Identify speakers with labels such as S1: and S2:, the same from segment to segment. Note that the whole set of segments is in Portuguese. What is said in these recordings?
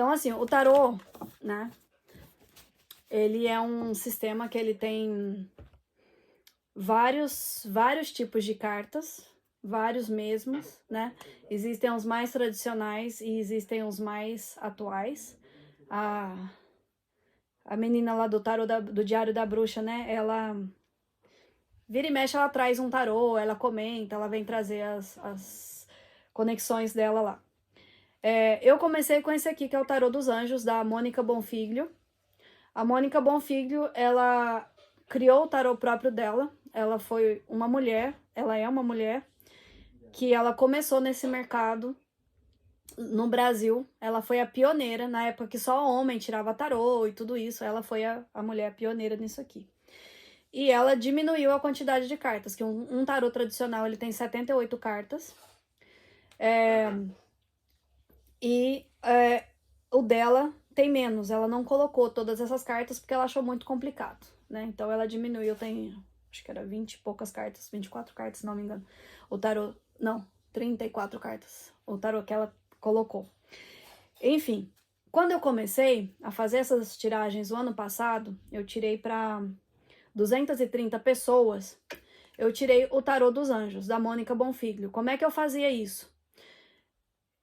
S1: Então, assim, o tarô, né? Ele é um sistema que ele tem vários tipos de cartas, vários mesmos, né? Existem os mais tradicionais e existem os mais atuais. A menina lá do tarô do Diário da Bruxa, né? Ela vira e mexe, ela traz um tarô, ela comenta, ela vem trazer as conexões dela lá. Eu comecei com esse aqui, que é o Tarô dos Anjos, da Mônica Bonfiglio. A Mônica Bonfiglio, ela criou o tarô próprio dela. Ela foi uma mulher, ela é uma mulher, que ela começou nesse mercado no Brasil. Ela foi a pioneira, na época que só homem tirava tarô e tudo isso. Ela foi a mulher pioneira nisso aqui. E ela diminuiu a quantidade de cartas, que um tarô tradicional ele tem 78 cartas. O dela tem menos, ela não colocou todas essas cartas porque ela achou muito complicado, né? Então ela diminuiu, tem, acho que era 20 e poucas cartas, 24 cartas, se não me engano. O tarô, não, 34 cartas, o tarô que ela colocou. Enfim, quando eu comecei a fazer essas tiragens o ano passado, eu tirei para 230 pessoas, eu tirei o Tarô dos Anjos, da Mônica Bonfiglio. Como é que eu fazia isso?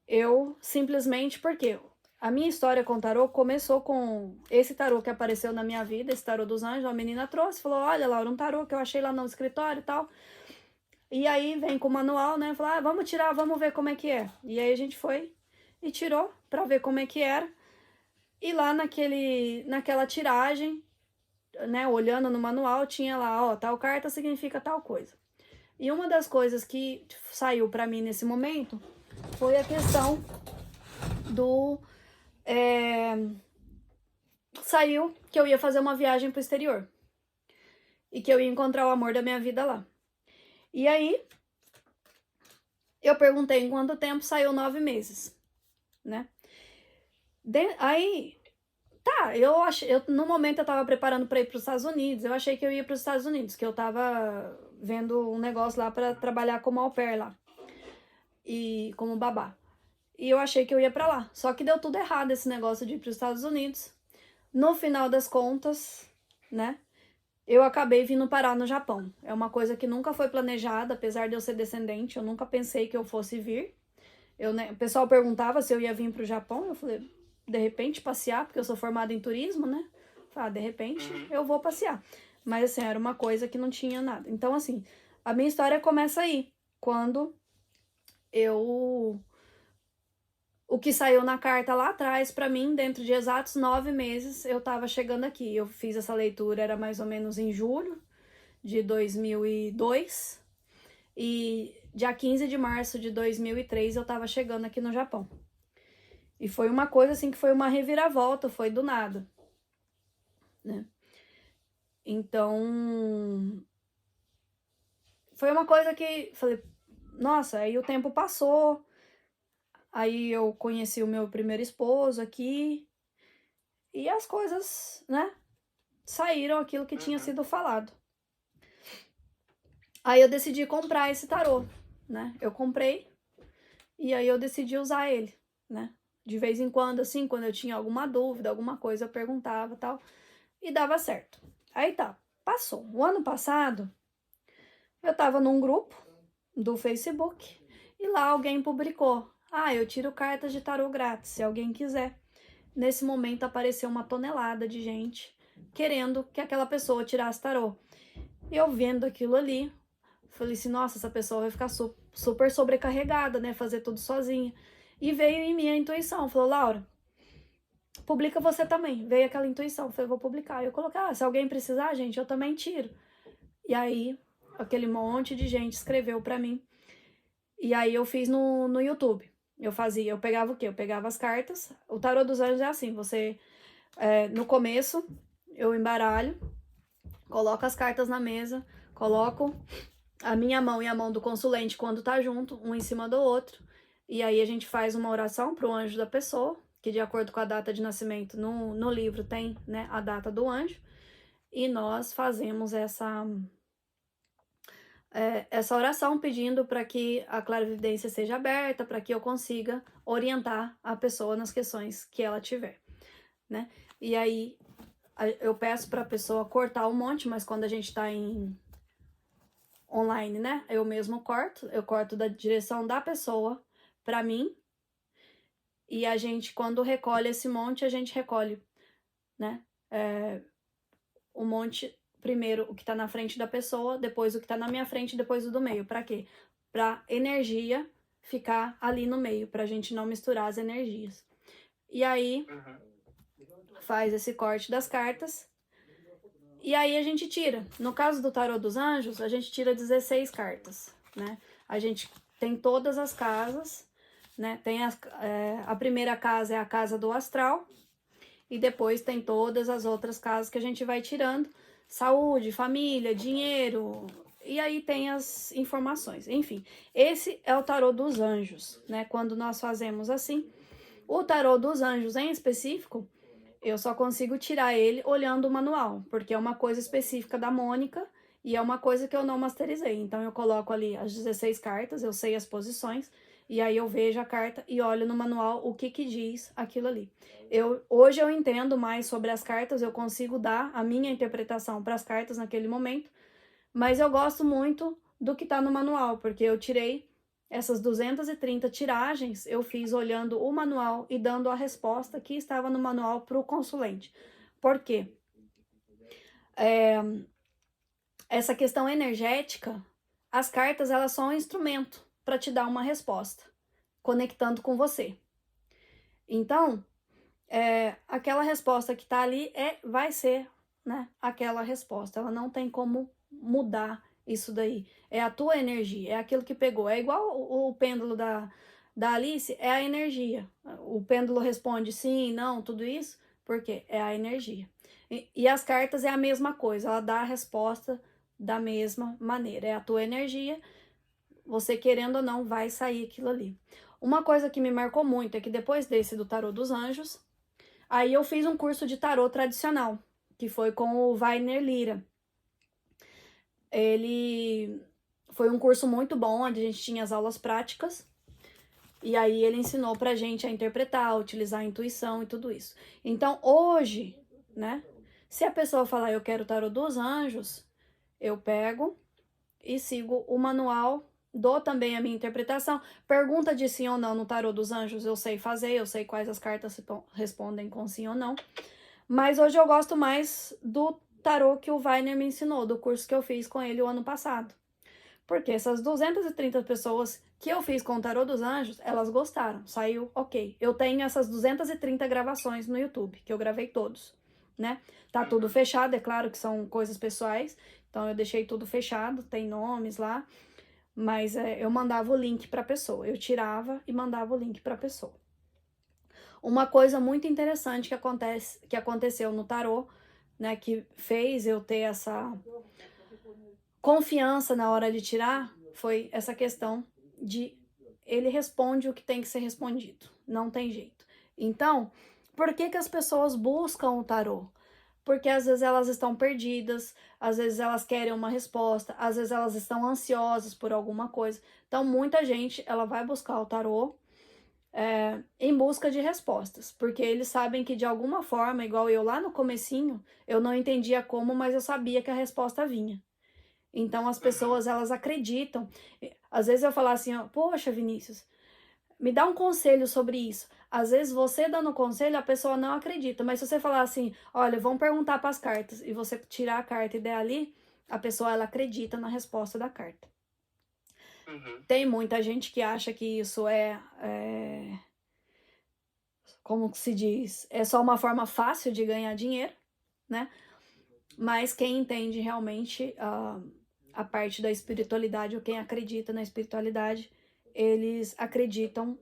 S1: Eu simplesmente, porque a minha história com o tarô começou com esse tarô que apareceu na minha vida, esse tarô dos anjos, a menina trouxe, falou, olha, Laura, um tarô que eu achei lá no escritório e tal. E aí vem com o manual, né, falou, vamos tirar, vamos ver como é que é. E aí a gente foi e tirou pra ver como é que era. E lá naquela tiragem, né, olhando no manual, tinha lá, ó, tal carta significa tal coisa. E uma das coisas que saiu pra mim nesse momento foi a questão do... Saiu que eu ia fazer uma viagem pro exterior. E que eu ia encontrar o amor da minha vida lá. E aí, eu perguntei em quanto tempo, saiu 9 meses, né? Aí, tá, no momento eu tava preparando pra ir pros Estados Unidos, eu achei que eu ia pros Estados Unidos, que eu tava vendo um negócio lá pra trabalhar como au pair lá. E como babá. E eu achei que eu ia pra lá. Só que deu tudo errado esse negócio de ir pros Estados Unidos. No final das contas, né? Eu acabei vindo parar no Japão. É uma coisa que nunca foi planejada, apesar de eu ser descendente, eu nunca pensei que eu fosse vir. O pessoal perguntava se eu ia vir pro Japão, eu falei, de repente passear, porque eu sou formada em turismo, né? De repente eu vou passear. Mas assim, era uma coisa que não tinha nada. Então assim, a minha história começa aí, quando o que saiu na carta lá atrás, pra mim, dentro de exatos 9 meses, eu tava chegando aqui. Eu fiz essa leitura, era mais ou menos em julho de 2002. E dia 15 de março de 2003, eu tava chegando aqui no Japão. E foi uma coisa assim que foi uma reviravolta, foi do nada, né? Então, foi uma coisa que, falei, nossa, aí o tempo passou, aí eu conheci o meu primeiro esposo aqui, e as coisas, né, saíram aquilo que tinha sido falado. Aí eu decidi comprar esse tarô, né, eu comprei, e aí eu decidi usar ele, né, de vez em quando, assim, quando eu tinha alguma dúvida, alguma coisa, eu perguntava e tal, e dava certo. Aí tá, passou. O ano passado, eu tava num grupo do Facebook, e lá alguém publicou, eu tiro cartas de tarô grátis, se alguém quiser. Nesse momento apareceu uma tonelada de gente querendo que aquela pessoa tirasse tarô. E eu vendo aquilo ali, falei assim, nossa, essa pessoa vai ficar super sobrecarregada, né, fazer tudo sozinha. E veio em mim a intuição, falou, Laura, publica você também. Veio aquela intuição, falei, vou publicar. Eu coloquei, se alguém precisar, gente, eu também tiro. E aí, aquele monte de gente escreveu pra mim. E aí eu fiz no YouTube. Eu pegava o quê? Eu pegava as cartas. O tarô dos anjos é assim, no começo, eu embaralho, coloco as cartas na mesa, coloco a minha mão e a mão do consulente quando tá junto, um em cima do outro. E aí a gente faz uma oração pro anjo da pessoa, que de acordo com a data de nascimento no livro tem, né, a data do anjo. E nós fazemos essa oração pedindo para que a clarividência seja aberta, para que eu consiga orientar a pessoa nas questões que ela tiver, né? E aí eu peço para a pessoa cortar um monte, mas quando a gente está em online, né? Eu mesmo eu corto da direção da pessoa para mim. E a gente, quando recolhe esse monte, a gente recolhe, né? O monte, primeiro o que tá na frente da pessoa, depois o que tá na minha frente, depois o do meio. Pra quê? Pra energia ficar ali no meio, pra gente não misturar as energias. E aí, faz esse corte das cartas. E aí a gente tira. No caso do tarô dos anjos, a gente tira 16 cartas, né? A gente tem todas as casas, né? Tem a primeira casa é a casa do astral, e depois tem todas as outras casas que a gente vai tirando. Saúde, família, dinheiro, e aí tem as informações. Enfim, esse é o tarô dos anjos, né? Quando nós fazemos assim. O tarô dos anjos em específico, eu só consigo tirar ele olhando o manual, porque é uma coisa específica da Mônica e é uma coisa que eu não masterizei. Então eu coloco ali as 16 cartas, eu sei as posições, e aí eu vejo a carta e olho no manual o que diz aquilo ali. Hoje eu entendo mais sobre as cartas, eu consigo dar a minha interpretação para as cartas naquele momento, mas eu gosto muito do que está no manual, porque eu tirei essas 230 tiragens, eu fiz olhando o manual e dando a resposta que estava no manual para o consulente. Por quê? Essa questão energética, as cartas elas são um instrumento para te dar uma resposta, conectando com você. Então, aquela resposta que está ali vai ser, né, aquela resposta. Ela não tem como mudar isso daí. É a tua energia, é aquilo que pegou. É igual o pêndulo da Alice, é a energia. O pêndulo responde sim, não, tudo isso, porque é a energia. E as cartas é a mesma coisa, ela dá a resposta da mesma maneira. É a tua energia, você querendo ou não, vai sair aquilo ali. Uma coisa que me marcou muito é que depois desse do tarô dos anjos, aí eu fiz um curso de tarô tradicional, que foi com o Wagner Lira. Ele foi um curso muito bom, onde a gente tinha as aulas práticas, e aí ele ensinou pra gente a interpretar, a utilizar a intuição e tudo isso. Então, hoje, né, se a pessoa falar eu quero o tarô dos anjos, eu pego e sigo o manual, dou também a minha interpretação. Pergunta de sim ou não no tarô dos anjos, eu sei fazer, eu sei quais as cartas respondem com sim ou não. Mas hoje eu gosto mais do tarô que o Wagner me ensinou, do curso que eu fiz com ele o ano passado. Porque essas 230 pessoas que eu fiz com o tarô dos anjos, elas gostaram, saiu ok. Eu tenho essas 230 gravações no YouTube, que eu gravei todos, né? Tá tudo fechado, é claro que são coisas pessoais, então eu deixei tudo fechado, tem nomes lá, mas eu mandava o link pra pessoa, eu tirava e mandava o link pra pessoa. Uma coisa muito interessante que aconteceu no tarô, né, que fez eu ter essa confiança na hora de tirar, foi essa questão de ele responde o que tem que ser respondido, não tem jeito. Então, por que as pessoas buscam o tarô? Porque às vezes elas estão perdidas, às vezes elas querem uma resposta, às vezes elas estão ansiosas por alguma coisa. Então, muita gente, ela vai buscar o tarô em busca de respostas, porque eles sabem que de alguma forma, igual eu lá no comecinho, eu não entendia como, mas eu sabia que a resposta vinha. Então as pessoas, elas acreditam. Às vezes eu falo assim, ó, poxa, Vinícius, me dá um conselho sobre isso. Às vezes você dando conselho, a pessoa não acredita, mas se você falar assim, olha, vamos perguntar para as cartas, e você tirar a carta e der ali, a pessoa, ela acredita na resposta da carta. Tem muita gente que acha que isso como se diz, é só uma forma fácil de ganhar dinheiro, né? Mas quem entende realmente a parte da espiritualidade, ou quem acredita na espiritualidade, eles acreditam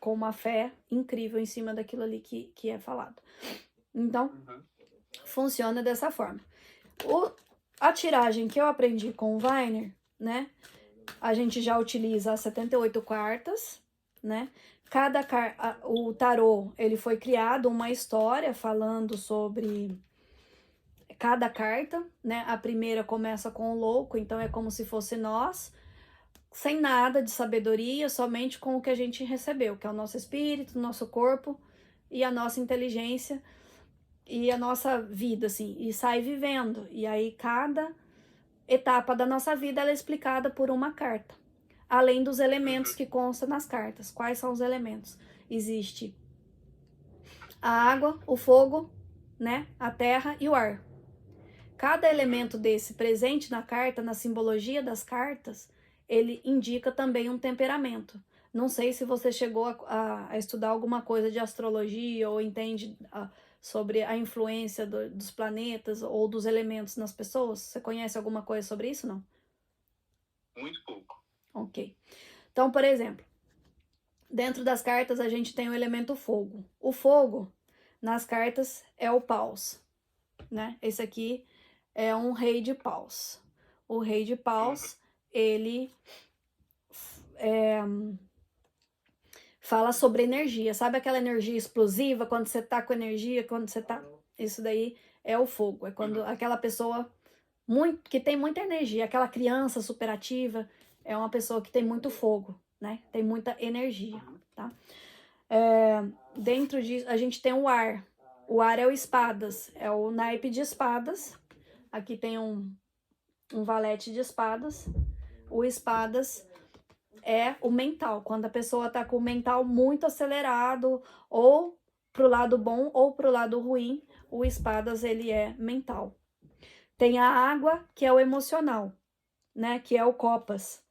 S1: com uma fé incrível em cima daquilo ali que é falado. Então, funciona dessa forma. A tiragem que eu aprendi com o Wagner, né? A gente já utiliza as 78 cartas, né? O tarô, ele foi criado uma história falando sobre cada carta, né? A primeira começa com o louco, então é como se fosse nós, sem nada de sabedoria, somente com o que a gente recebeu, que é o nosso espírito, o nosso corpo e a nossa inteligência e a nossa vida, assim, e sai vivendo. E aí cada etapa da nossa vida ela é explicada por uma carta, além dos elementos que constam nas cartas. Quais são os elementos? Existe a água, o fogo, né, a terra e o ar. Cada elemento desse presente na carta, na simbologia das cartas, ele indica também um temperamento. Não sei se você chegou a estudar alguma coisa de astrologia ou entende sobre a influência dos planetas ou dos elementos nas pessoas. Você conhece alguma coisa sobre isso, não?
S2: Muito pouco.
S1: Ok. Então, por exemplo, dentro das cartas a gente tem o elemento fogo. O fogo, nas cartas, é o paus, né? Esse aqui é um rei de paus. O rei de paus, ele fala sobre energia. Sabe aquela energia explosiva, quando você tá com energia, quando você tá... Isso daí é o fogo. É quando aquela pessoa que tem muita energia, aquela criança superativa, é uma pessoa que tem muito fogo, né? Tem muita energia, tá? Dentro disso, a gente tem o ar. O ar é o espadas, é o naipe de espadas. Aqui tem um valete de espadas. O espadas é o mental, quando a pessoa tá com o mental muito acelerado, ou pro lado bom ou pro lado ruim, o espadas ele é mental. Tem a água, que é o emocional, né, que é o copas,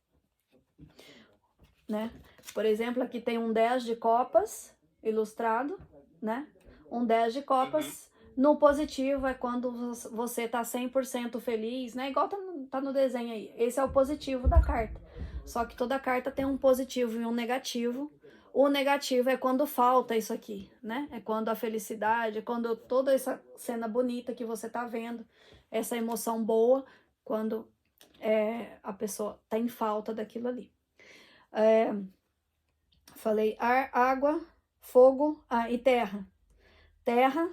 S1: né? Por exemplo, aqui tem um 10 de copas ilustrado, né? Um 10 de copas. No positivo é quando você tá 100% feliz, né? Igual tá no desenho aí. Esse é o positivo da carta. Só que toda carta tem um positivo e um negativo. O negativo é quando falta isso aqui, né? É quando a felicidade, é quando toda essa cena bonita que você tá vendo, essa emoção boa, quando a pessoa tá em falta daquilo ali. Falei ar, água, fogo e terra. Terra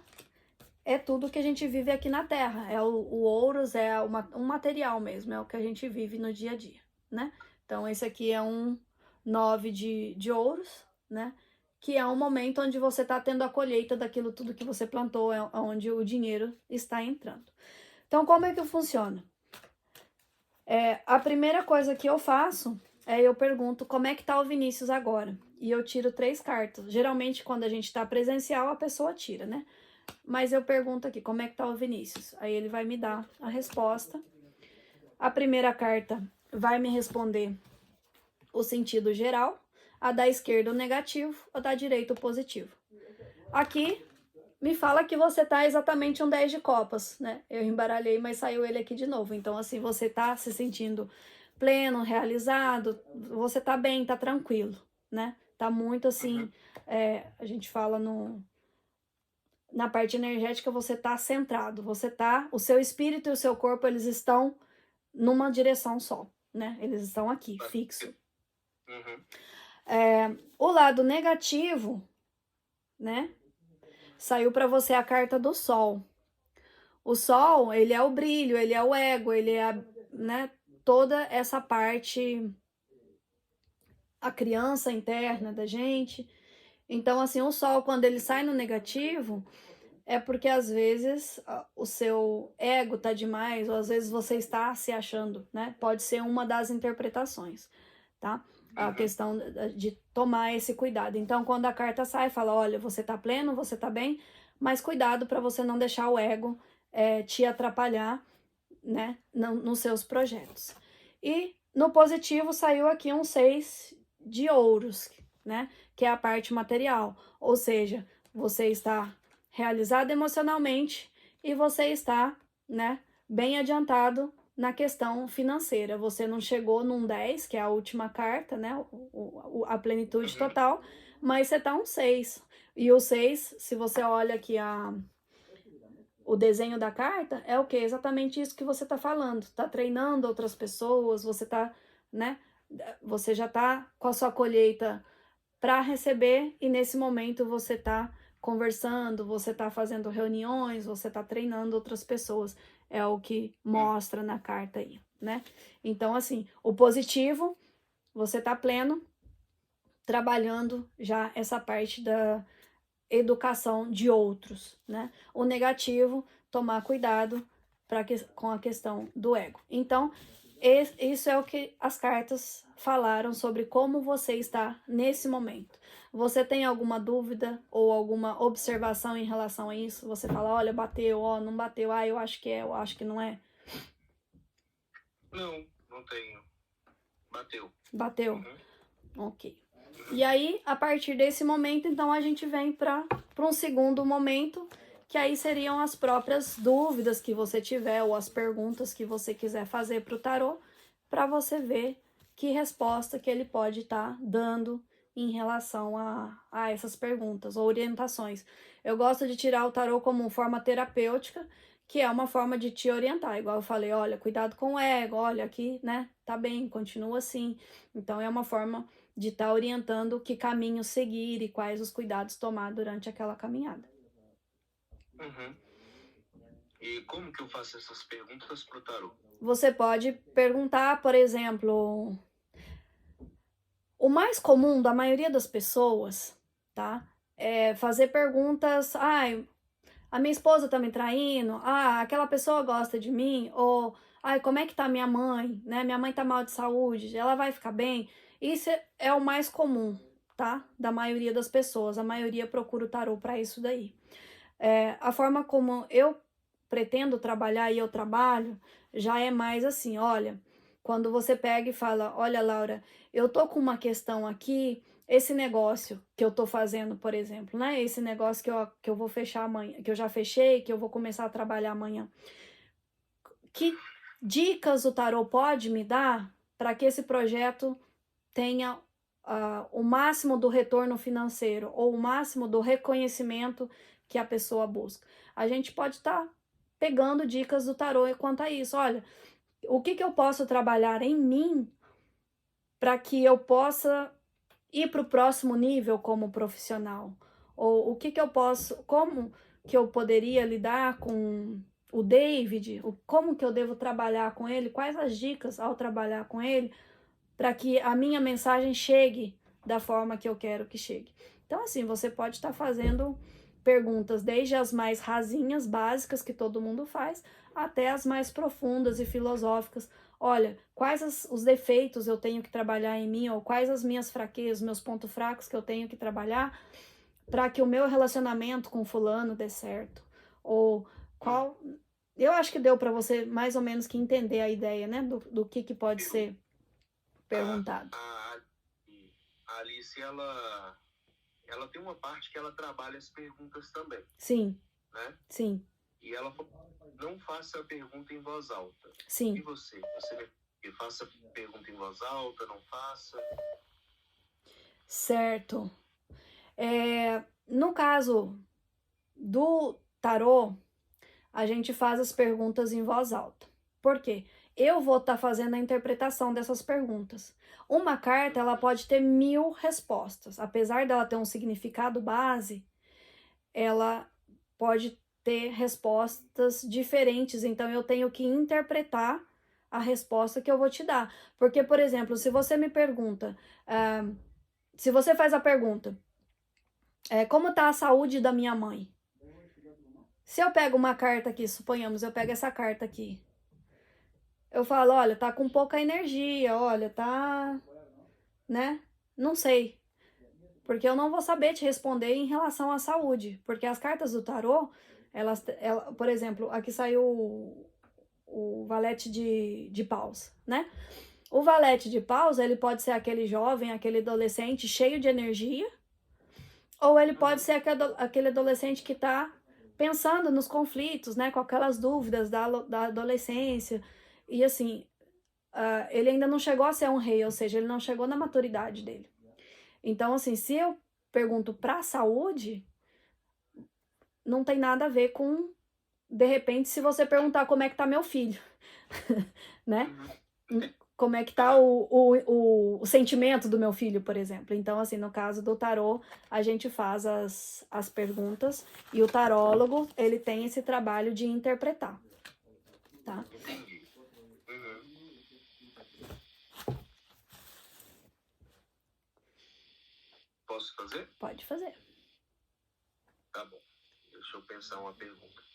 S1: é tudo que a gente vive aqui na Terra. É o ouros, é um material mesmo, é o que a gente vive no dia a dia, né? Então, esse aqui é um 9 de ouros, né? Que é um momento onde você está tendo a colheita daquilo tudo que você plantou, é onde o dinheiro está entrando. Então, como é que funciona? A primeira coisa que eu faço é eu pergunto como é que tá o Vinícius agora. E eu tiro 3 cartas. Geralmente, quando a gente tá presencial, a pessoa tira, né? Mas eu pergunto aqui, como é que tá o Vinícius? Aí ele vai me dar a resposta. A primeira carta vai me responder o sentido geral, a da esquerda o negativo, a da direita o positivo. Aqui me fala que você tá exatamente um 10 de copas, né? Eu embaralhei, mas saiu ele aqui de novo. Então, assim, você tá se sentindo pleno, realizado, você tá bem, tá tranquilo, né? Tá muito assim, a gente fala na parte energética, você tá centrado, o seu espírito e o seu corpo, eles estão numa direção só, né? Eles estão aqui, fixo. O lado negativo, né? Saiu para você a carta do sol. O sol, ele é o brilho, ele é o ego, ele é, né, toda essa parte, a criança interna da gente. Então, assim, o sol, quando ele sai no negativo, é porque às vezes o seu ego tá demais, ou às vezes você está se achando, né? Pode ser uma das interpretações, tá? A questão de tomar esse cuidado. Então, quando a carta sai, fala, olha, você tá pleno, você tá bem, mas cuidado para você não deixar o ego te atrapalhar, né, nos seus projetos. E no positivo saiu aqui um 6 de ouros, né, que é a parte material, ou seja, você está realizado emocionalmente e você está, né, bem adiantado na questão financeira. Você não chegou num 10, que é a última carta, né, a plenitude total, mas você tá um 6. E o 6, se você olha aqui o desenho da carta, é o que? Exatamente isso que você tá falando. Tá treinando outras pessoas, você tá, né, você já tá com a sua colheita para receber e nesse momento você tá conversando, você tá fazendo reuniões, você tá treinando outras pessoas. É o que mostra na carta aí, né? Então, assim, o positivo, você tá pleno, trabalhando já essa parte da educação de outros, né? O negativo, tomar cuidado com a questão do ego. Então, isso é o que as cartas falaram sobre como você está nesse momento. Você tem alguma dúvida ou alguma observação em relação a isso? Você fala, olha, bateu, ó, não bateu, ah, eu acho que é, eu acho que não é.
S2: Não tenho. Bateu.
S1: Bateu?
S2: Uhum.
S1: Ok. E aí, a partir desse momento, então, a gente vem para um segundo momento, que aí seriam as próprias dúvidas que você tiver ou as perguntas que você quiser fazer para o tarô, para você ver que resposta que ele pode estar dando em relação a essas perguntas ou orientações. Eu gosto de tirar o tarô como forma terapêutica, que é uma forma de te orientar, igual eu falei, olha, cuidado com o ego, olha aqui, né, tá bem, continua assim. Então, é uma forma de estar orientando que caminho seguir e quais os cuidados tomar durante aquela caminhada.
S2: Uhum. E como que eu faço essas perguntas pro tarô?
S1: Você pode perguntar, por exemplo, o mais comum da maioria das pessoas, tá? É fazer perguntas, a minha esposa tá me traindo, aquela pessoa gosta de mim, ou, como é que tá minha mãe, né? Minha mãe tá mal de saúde, ela vai ficar bem? Isso é o mais comum, tá? Da maioria das pessoas, a maioria procura o tarô para isso daí. A forma como eu pretendo trabalhar e eu trabalho, já é mais assim, olha, quando você pega e fala, olha, Laura, eu tô com uma questão aqui, esse negócio que eu tô fazendo, por exemplo, né? Esse negócio que eu vou fechar amanhã, que eu já fechei, que eu vou começar a trabalhar amanhã. Que dicas o tarô pode me dar para que esse projeto tenha o máximo do retorno financeiro ou o máximo do reconhecimento que a pessoa busca? A gente pode estar pegando dicas do tarô quanto a isso. Olha, o que eu posso trabalhar em mim para que eu possa ir para o próximo nível como profissional? Ou o que eu posso, como que eu poderia lidar com o David, como que eu devo trabalhar com ele, quais as dicas ao trabalhar com ele, para que a minha mensagem chegue da forma que eu quero que chegue. Então, assim, você pode estar fazendo perguntas desde as mais rasinhas, básicas, que todo mundo faz, até as mais profundas e filosóficas. Olha, quais os defeitos eu tenho que trabalhar em mim, ou quais as minhas fraquezas, meus pontos fracos que eu tenho que trabalhar para que o meu relacionamento com fulano dê certo. Ou qual... Eu acho que deu para você mais ou menos que entender a ideia, né, do que pode ser perguntado.
S2: A Alice, ela tem uma parte que ela trabalha as perguntas também.
S1: Sim.
S2: Né?
S1: Sim.
S2: E ela falou, não faça a pergunta em voz alta.
S1: Sim.
S2: E você? Você faça a pergunta em voz alta, não faça?
S1: Certo. No caso do tarô, a gente faz as perguntas em voz alta. Por quê? Eu vou estar fazendo a interpretação dessas perguntas. Uma carta, ela pode ter 1000 respostas. Apesar dela ter um significado base, ela pode ter respostas diferentes. Então, eu tenho que interpretar a resposta que eu vou te dar. Porque, por exemplo, se você me pergunta, se você faz a pergunta, como está a saúde da minha mãe? Se eu pego uma carta aqui, suponhamos, eu pego essa carta aqui. Eu falo, olha, tá com pouca energia, olha, tá, né? Não sei. Porque eu não vou saber te responder em relação à saúde. Porque as cartas do tarô, por exemplo, aqui saiu o valete de paus, né? O valete de paus, ele pode ser aquele jovem, aquele adolescente cheio de energia, ou ele pode ser aquele adolescente que tá pensando nos conflitos, né? Com aquelas dúvidas da adolescência. E assim, ele ainda não chegou a ser um rei, ou seja, ele não chegou na maturidade dele. Então, assim, se eu pergunto pra saúde, não tem nada a ver com, de repente, se você perguntar como é que tá meu filho, né? como é que tá o sentimento do meu filho, por exemplo. Então, assim, no caso do tarô, a gente faz as perguntas e o tarólogo, ele tem esse trabalho de interpretar, tá?
S2: Entendi. Uhum. Posso fazer?
S1: Pode fazer.
S2: Tá bom. Deixa eu pensar uma pergunta.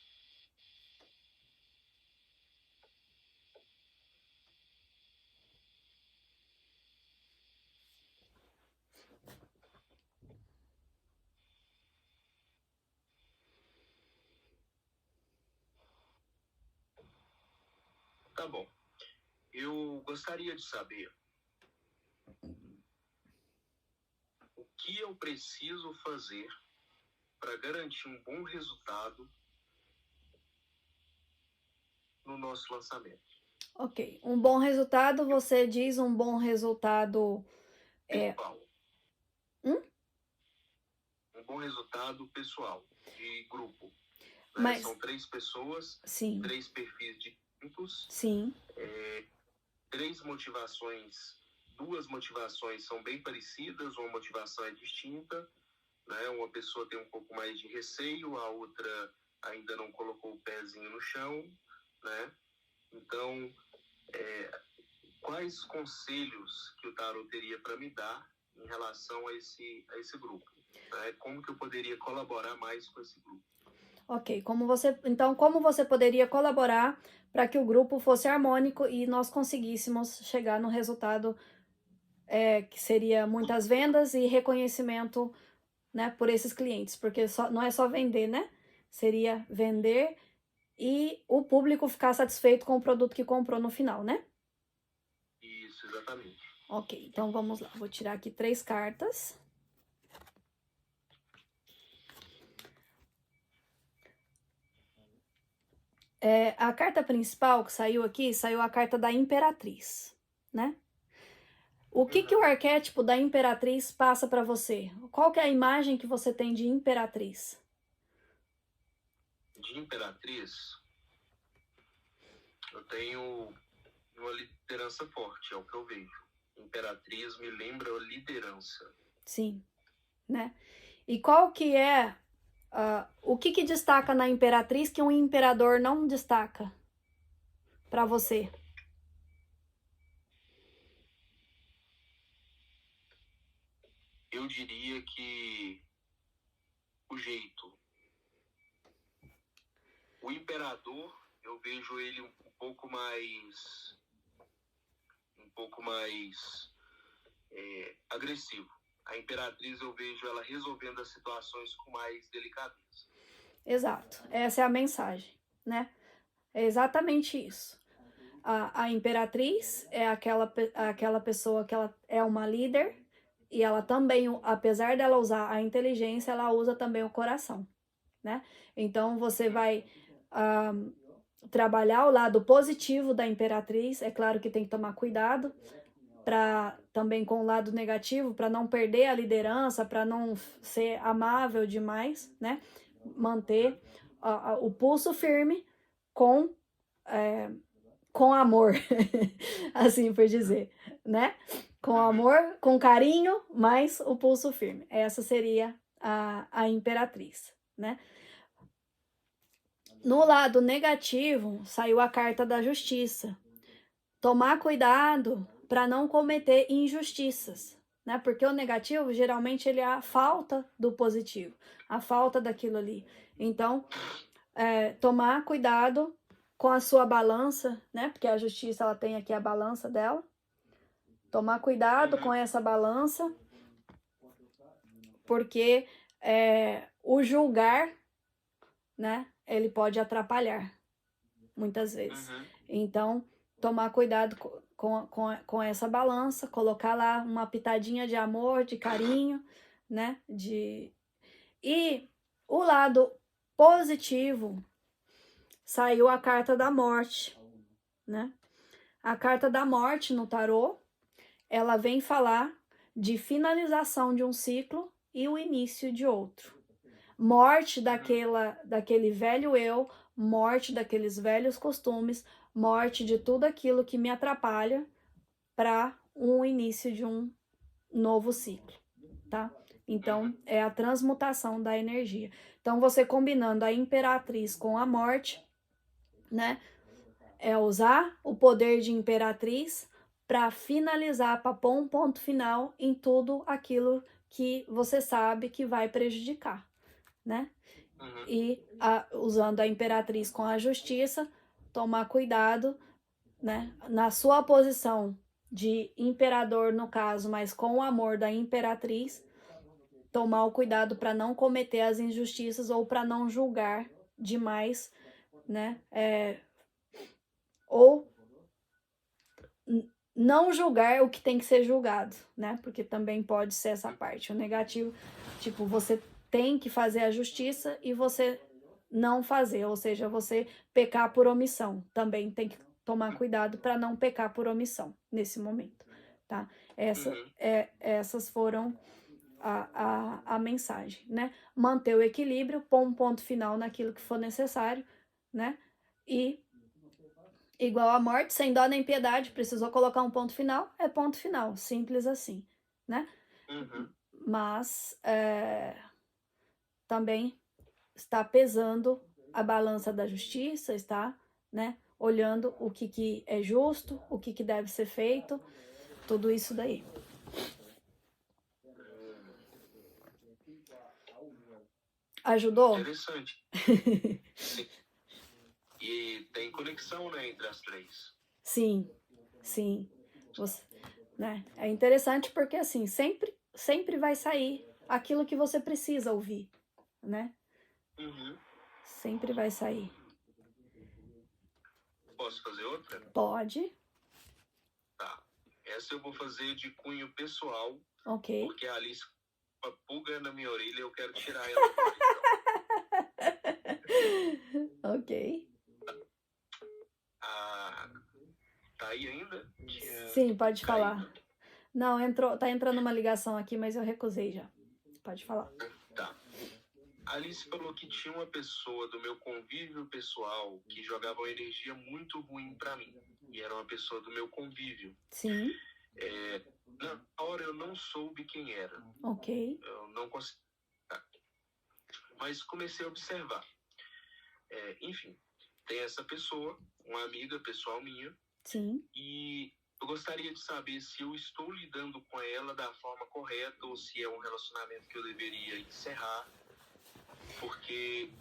S2: Tá bom. Eu gostaria de saber o que eu preciso fazer para garantir um bom resultado no nosso lançamento.
S1: Ok. Um bom resultado, você diz um bom resultado...
S2: Pessoal.
S1: Hum?
S2: Um bom resultado pessoal, de grupo. Né?
S1: Mas...
S2: São 3 pessoas,
S1: Sim.
S2: 3 perfis distintos,
S1: Sim.
S2: 3 motivações, 2 motivações são bem parecidas, uma motivação é distinta, né? Uma pessoa tem um pouco mais de receio, a outra ainda não colocou o pezinho no chão, né? Então, quais conselhos que o tarot teria para me dar em relação a esse grupo? Né? Como que eu poderia colaborar mais com esse grupo?
S1: Ok, então como você poderia colaborar para que o grupo fosse harmônico e nós conseguíssemos chegar no resultado que seria muitas vendas e reconhecimento, né, por esses clientes, porque não é só vender, né? Seria vender e o público ficar satisfeito com o produto que comprou no final, né?
S2: Isso, exatamente.
S1: Ok, então vamos lá. Vou tirar aqui 3 cartas. A carta principal que saiu aqui, saiu a carta da Imperatriz, né? O que o arquétipo da Imperatriz passa para você? Qual que é a imagem que você tem de Imperatriz?
S2: De Imperatriz, eu tenho uma liderança forte, é o que eu vejo. Imperatriz me lembra a liderança.
S1: Sim, né? E qual que é... o que destaca na Imperatriz que um imperador não destaca para você?
S2: Eu diria que o jeito. O imperador, eu vejo ele um pouco mais agressivo. A Imperatriz, eu vejo ela resolvendo as situações com mais delicadeza.
S1: Exato, essa é a mensagem, né? É exatamente isso. A Imperatriz é aquela pessoa que ela é uma líder e ela também, apesar dela usar a inteligência, ela usa também o coração, né? Então você vai trabalhar o lado positivo da Imperatriz. É claro que tem que tomar cuidado também com o lado negativo, para não perder a liderança, para não ser amável demais, né? Manter o pulso firme com amor, assim por dizer, né? Com amor, com carinho, mas o pulso firme. Essa seria a Imperatriz, né? No lado negativo, saiu a carta da justiça. Tomar cuidado para não cometer injustiças, né? Porque o negativo, geralmente, ele é a falta do positivo, a falta daquilo ali. Então, tomar cuidado com a sua balança, né? Porque a justiça, ela tem aqui a balança dela. Tomar cuidado com essa balança, porque o julgar, né? Ele pode atrapalhar, muitas vezes. Então, tomar cuidado com essa balança, colocar lá uma pitadinha de amor, de carinho, né? E o lado positivo, saiu a carta da morte, né? A carta da morte no tarô, ela vem falar de finalização de um ciclo e o início de outro. Morte daquele velho eu, morte daqueles velhos costumes, morte de tudo aquilo que me atrapalha, para um início de um novo ciclo, tá? Então, é a transmutação da energia. Então, você combinando a imperatriz com a morte, né? É usar o poder de imperatriz para finalizar, para pôr um ponto final em tudo aquilo que você sabe que vai prejudicar, né? E usando a imperatriz com a justiça, tomar cuidado, né? Na sua posição de imperador, no caso, mas com o amor da imperatriz, tomar o cuidado para não cometer as injustiças ou para não julgar demais, né? Ou não julgar o que tem que ser julgado, né? Porque também pode ser essa parte. O negativo, tipo, você tem que fazer a justiça e você não fazer, ou seja, você pecar por omissão. Também tem que tomar cuidado para não pecar por omissão nesse momento, tá? Essas foram a mensagem, né? Manter o equilíbrio, pôr um ponto final naquilo que for necessário, né? E igual a morte, sem dó nem piedade, precisou colocar um ponto final, é ponto final, simples assim, né? Mas também está pesando a balança da justiça, está, né, olhando o que é justo, o que deve ser feito, tudo isso daí. Ajudou?
S2: Interessante. Sim. E tem conexão, né, entre as três.
S1: Sim, sim. Você, né? É interessante porque assim, sempre vai sair aquilo que você precisa ouvir, né? Sempre vai sair.
S2: Posso fazer outra?
S1: Pode.
S2: Tá. Essa eu vou fazer de cunho pessoal.
S1: Ok.
S2: Porque a Alice, uma pulga na minha orelha, eu quero tirar ela.
S1: Ok.
S2: Tá aí ainda?
S1: Sim, pode falar. Não, tá entrando uma ligação aqui, mas eu recusei já. Pode falar.
S2: Tá. A Alice falou que tinha uma pessoa do meu convívio pessoal que jogava uma energia muito ruim pra mim. E era uma pessoa do meu convívio.
S1: Sim.
S2: Na hora eu não soube quem era.
S1: Ok.
S2: Eu não consegui. Mas comecei a observar. Enfim, tem essa pessoa, uma amiga pessoal minha.
S1: Sim.
S2: E eu gostaria de saber se eu estou lidando com ela da forma correta ou se é um relacionamento que eu deveria encerrar. Porque,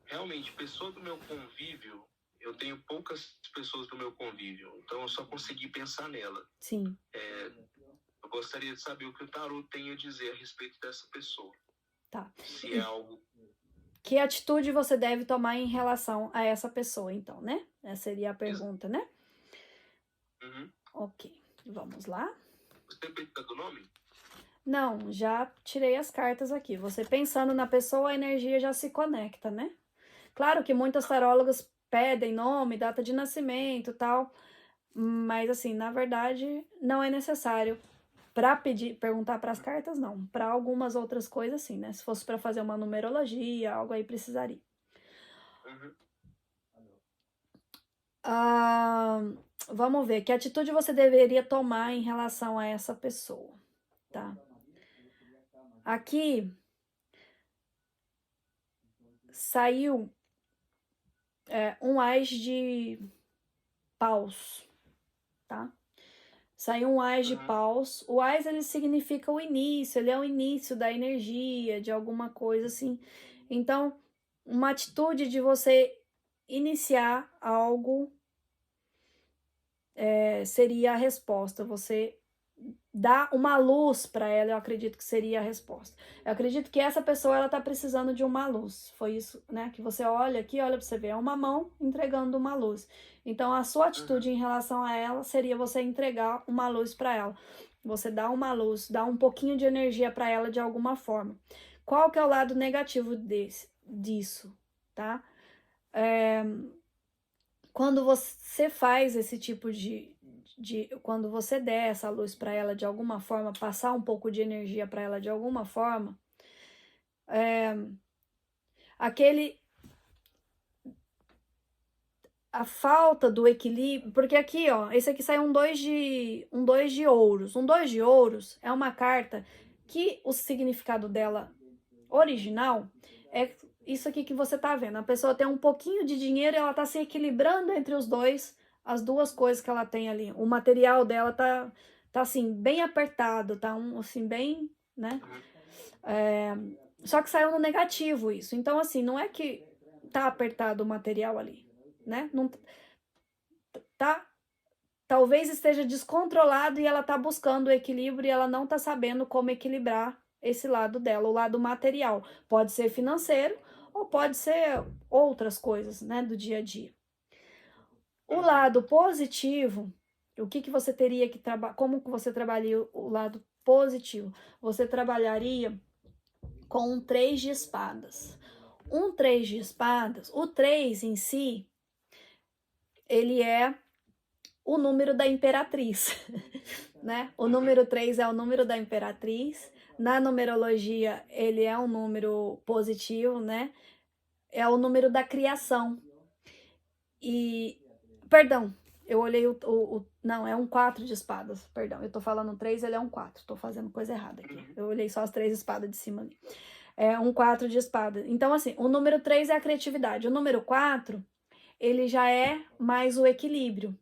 S2: realmente, pessoa do meu convívio, eu tenho poucas pessoas do meu convívio. Então, eu só consegui pensar nela.
S1: Sim.
S2: Eu gostaria de saber o que o tarot tem a dizer a respeito dessa pessoa.
S1: Tá.
S2: Se é algo...
S1: Que atitude você deve tomar em relação a essa pessoa, então, né? Essa seria a pergunta, né? Ok, vamos lá.
S2: Você pensa do nome?
S1: Não, já tirei as cartas aqui. Você pensando na pessoa, a energia já se conecta, né? Claro que muitas tarólogas pedem nome, data de nascimento, tal, mas assim, na verdade, não é necessário para perguntar para as cartas, não. Para algumas outras coisas, sim, né? Se fosse para fazer uma numerologia, algo aí precisaria. Vamos ver, que atitude você deveria tomar em relação a essa pessoa, tá? Aqui saiu um ás de paus, tá? Saiu um ás de paus. O ás, ele significa o início, ele é o início da energia, de alguma coisa assim. Então, uma atitude de você iniciar algo seria a resposta. Você dá uma luz para ela, eu acredito que seria a resposta. Eu acredito que essa pessoa, ela tá precisando de uma luz. Foi isso, né? Que você olha aqui, olha para você ver, é uma mão entregando uma luz. Então, a sua atitude em relação a ela seria você entregar uma luz para ela. Você dá uma luz, dá um pouquinho de energia para ela de alguma forma. Qual que é o lado negativo disso, tá? Quando você faz esse tipo quando você der essa luz para ela de alguma forma, passar um pouco de energia para ela de alguma forma, a falta do equilíbrio, porque aqui, ó, esse aqui saiu um 2 de ouros. Um 2 de ouros é uma carta que o significado dela original é isso aqui que você tá vendo. A pessoa tem um pouquinho de dinheiro e ela tá se equilibrando entre os dois, as duas coisas que ela tem ali. O material dela tá assim, bem apertado, tá assim, bem, né? Só que saiu no negativo isso. Então, assim, não é que tá apertado o material ali, né? Não tá. Talvez esteja descontrolado e ela tá buscando o equilíbrio e ela não tá sabendo como equilibrar esse lado dela, o lado material. Pode ser financeiro ou pode ser outras coisas, né, do dia a dia. O lado positivo, o que você teria que trabalhar, como que você trabalharia o lado positivo? Você trabalharia com um 3 de espadas. Um 3 de espadas, o 3 em si, ele é o número da imperatriz, né? O número 3 é o número da imperatriz. Na numerologia, ele é um número positivo, né? É o número da criação. E, perdão, eu olhei não, é um 4 de espadas, perdão. Eu tô falando 3, ele é um 4. Tô fazendo coisa errada aqui. Eu olhei só as 3 espadas de cima ali. É um 4 de espada. Então, assim, o número 3 é a criatividade. O número 4, ele já é mais o equilíbrio,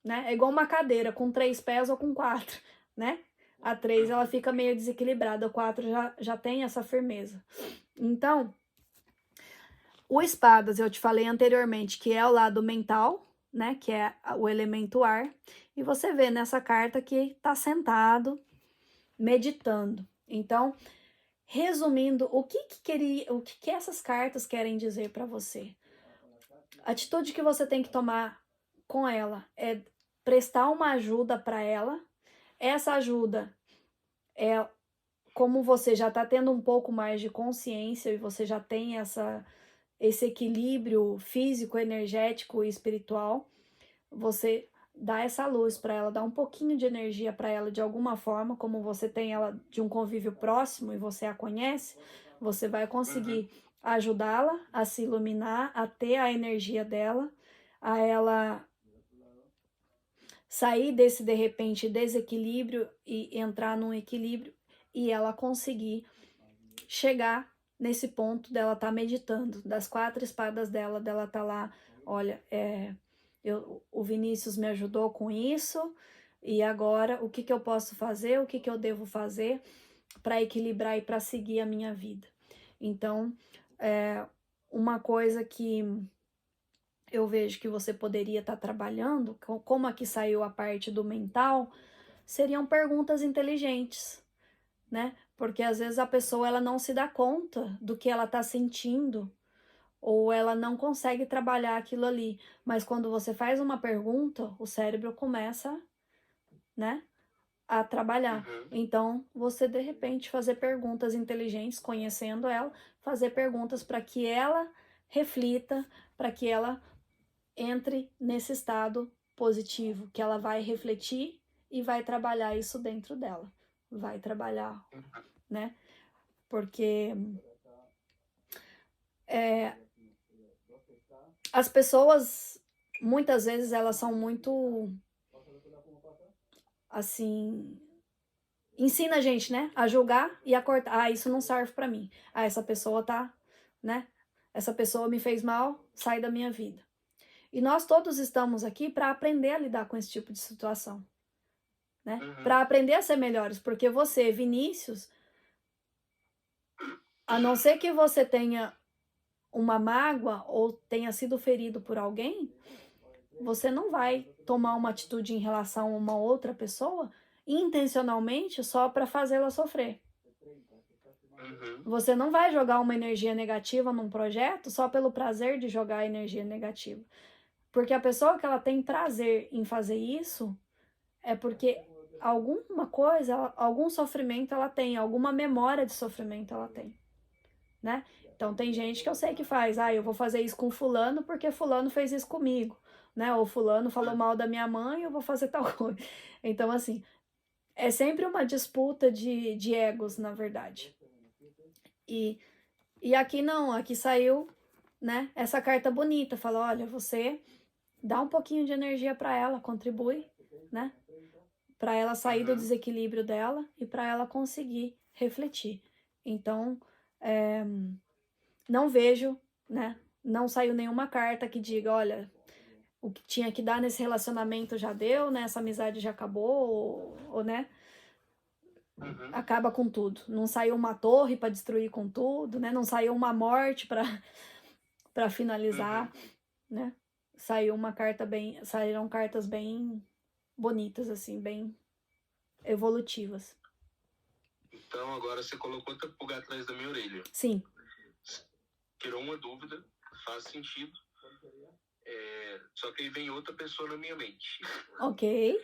S1: né? É igual uma cadeira com 3 pés ou com 4, né? A 3 ela fica meio desequilibrada, o 4 já tem essa firmeza. Então, o espadas, eu te falei anteriormente, que é o lado mental, né? Que é o elemento ar. E você vê nessa carta que tá sentado, meditando. Então, resumindo, o que essas cartas querem dizer para você? A atitude que você tem que tomar com ela é prestar uma ajuda para ela. Essa ajuda é como você já está tendo um pouco mais de consciência e você já tem esse equilíbrio físico, energético e espiritual, você dá essa luz para ela, dá um pouquinho de energia para ela de alguma forma, como você tem ela de um convívio próximo e você a conhece, você vai conseguir ajudá-la a se iluminar, a ter a energia dela, a ela sair desse de repente desequilíbrio e entrar num equilíbrio e ela conseguir chegar nesse ponto dela tá meditando, das 4 espadas dela tá lá, olha, o Vinícius me ajudou com isso, e agora o que eu posso fazer, o que eu devo fazer para equilibrar e para seguir a minha vida. Então, uma coisa que eu vejo que você poderia estar trabalhando, como aqui saiu a parte do mental, seriam perguntas inteligentes, né? Porque às vezes a pessoa ela não se dá conta do que ela está sentindo, ou ela não consegue trabalhar aquilo ali. Mas quando você faz uma pergunta, o cérebro começa, né, a trabalhar. Então, você de repente fazer perguntas inteligentes, conhecendo ela, fazer perguntas para que ela reflita, para que ela entre nesse estado positivo, que ela vai refletir e vai trabalhar isso dentro dela. Vai trabalhar, né? Porque as pessoas, muitas vezes, elas são muito, assim, ensina a gente, né, a julgar e a cortar. Ah, isso não serve pra mim. Ah, essa pessoa tá, né, essa pessoa me fez mal, sai da minha vida. E nós todos estamos aqui para aprender a lidar com esse tipo de situação, né, para aprender a ser melhores, porque você, Vinícius, a não ser que você tenha uma mágoa ou tenha sido ferido por alguém, você não vai tomar uma atitude em relação a uma outra pessoa intencionalmente só para fazê-la sofrer. Você não vai jogar uma energia negativa num projeto só pelo prazer de jogar energia negativa. Porque a pessoa que ela tem prazer em fazer isso é porque alguma coisa, algum sofrimento ela tem, alguma memória de sofrimento ela tem, né? Então tem gente que eu sei que faz, eu vou fazer isso com fulano porque fulano fez isso comigo, né? Ou fulano falou mal da minha mãe, eu vou fazer tal coisa. Então, assim, é sempre uma disputa de egos, na verdade. E aqui não, aqui saiu, né, essa carta bonita, fala, olha, você Dá um pouquinho de energia para ela, contribui, né? Para ela sair do desequilíbrio dela e para ela conseguir refletir. Então, não vejo, né? Não saiu nenhuma carta que diga, olha, o que tinha que dar nesse relacionamento já deu, né? Essa amizade já acabou, ou né? Acaba com tudo. Não saiu uma torre para destruir com tudo, né? Não saiu uma morte para finalizar, né? Saíram cartas bem bonitas, assim, bem evolutivas.
S2: Então agora você colocou outra pulga atrás da minha orelha.
S1: Sim.
S2: Tirou uma dúvida, faz sentido. Só que aí vem outra pessoa na minha mente.
S1: Ok.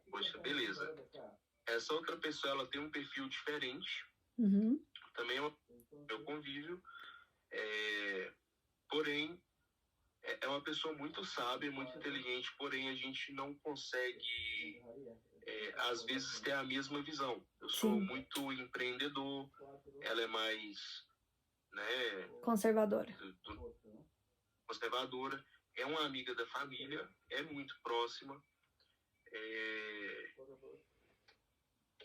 S2: Poxa, beleza. Essa outra pessoa, ela tem um perfil diferente. Também é meu convívio. Porém, é uma pessoa muito sábia, muito inteligente, porém a gente não consegue, às vezes, ter a mesma visão. Eu sou muito empreendedor, ela é mais, né,
S1: conservadora.
S2: Conservadora. É uma amiga da família, é muito próxima.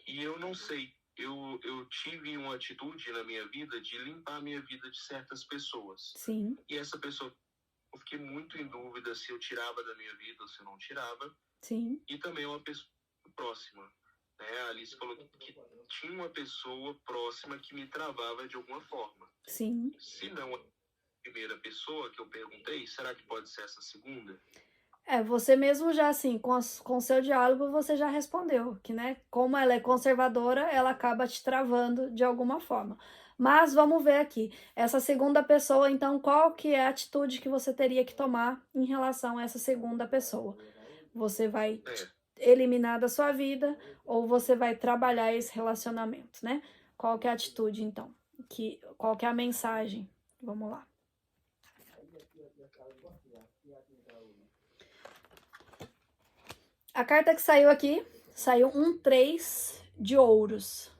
S2: E eu não sei, eu tive uma atitude na minha vida de limpar a minha vida de certas pessoas.
S1: Sim.
S2: E essa pessoa, eu fiquei muito em dúvida se eu tirava da minha vida ou se eu não tirava.
S1: Sim.
S2: E também uma pessoa próxima. Né? A Alice falou que tinha uma pessoa próxima que me travava de alguma forma.
S1: Sim.
S2: Se não a primeira pessoa que eu perguntei, será que pode ser essa segunda?
S1: Você mesmo já, assim, com o seu diálogo, você já respondeu, que, né, como ela é conservadora, ela acaba te travando de alguma forma. Mas vamos ver aqui, essa segunda pessoa, então, qual que é a atitude que você teria que tomar em relação a essa segunda pessoa? Você vai eliminar da sua vida ou você vai trabalhar esse relacionamento, né? Qual que é a atitude, então? Qual que é a mensagem? Vamos lá. A carta que saiu aqui, saiu um 3 de ouros.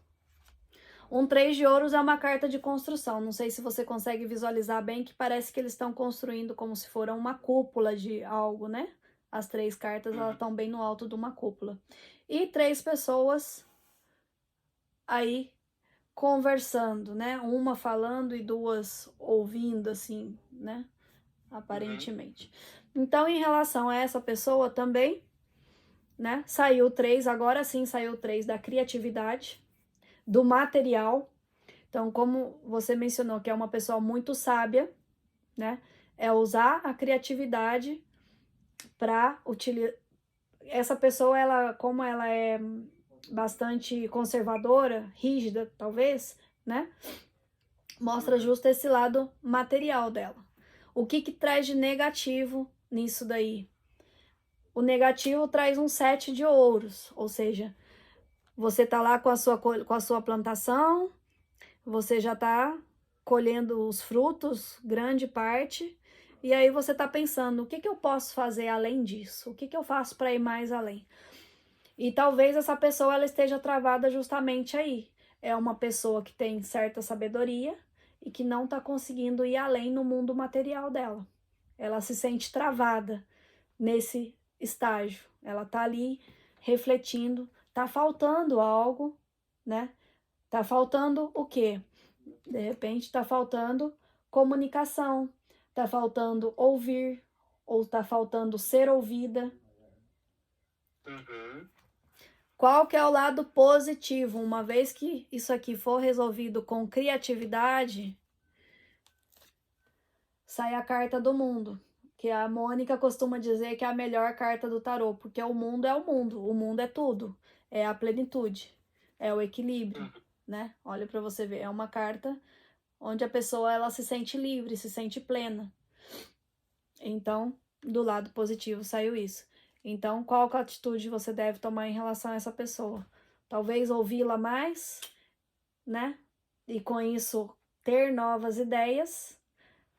S1: Um 3 de ouros é uma carta de construção. Não sei se você consegue visualizar bem, que parece que eles estão construindo como se for uma cúpula de algo, né? As 3 cartas, elas estão bem no alto de uma cúpula. E 3 pessoas aí conversando, né? Uma falando e 2 ouvindo, assim, né? Aparentemente. Então, em relação a essa pessoa também, né? Saiu 3, agora sim saiu 3 da criatividade, do material. Então, como você mencionou que é uma pessoa muito sábia, né? É usar a criatividade para utilizar. Essa pessoa, como ela é bastante conservadora, rígida, talvez, né? Mostra justo esse lado material dela. O que traz de negativo nisso daí? O negativo traz um 7 de ouros, ou seja, você tá lá com a sua plantação, você já tá colhendo os frutos, grande parte, e aí você tá pensando, o que eu posso fazer além disso? O que eu faço para ir mais além? E talvez essa pessoa ela esteja travada justamente aí. É uma pessoa que tem certa sabedoria e que não tá conseguindo ir além no mundo material dela. Ela se sente travada nesse estágio. Ela tá ali refletindo, tá faltando algo, né? Tá faltando o quê? De repente tá faltando comunicação, tá faltando ouvir, ou tá faltando ser ouvida. Qual que é o lado positivo? Uma vez que isso aqui for resolvido com criatividade, sai a carta do mundo, que a Mônica costuma dizer que é a melhor carta do tarô, porque o mundo é tudo, é a plenitude, é o equilíbrio, né? Olha para você ver, é uma carta onde a pessoa ela se sente livre, se sente plena. Então, do lado positivo saiu isso. Então, qual atitude você deve tomar em relação a essa pessoa? Talvez ouvi-la mais, né? E com isso ter novas ideias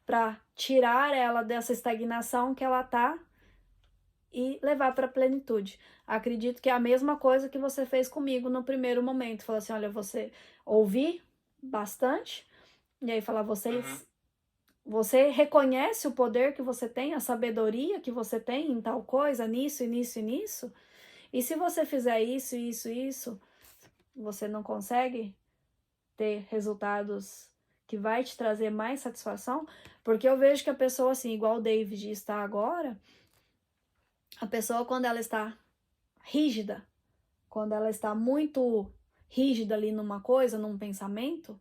S1: para tirar ela dessa estagnação que ela tá e levar para a plenitude. Acredito que é a mesma coisa que você fez comigo no primeiro momento. Falou assim, olha, você ouvi bastante, e aí falar, vocês Você reconhece o poder que você tem, a sabedoria que você tem em tal coisa, nisso e nisso e nisso? E se você fizer isso, isso, isso, você não consegue ter resultados que vai te trazer mais satisfação? Porque eu vejo que a pessoa, assim, igual o David está agora, a pessoa quando ela está rígida, quando ela está muito rígida ali numa coisa, num pensamento,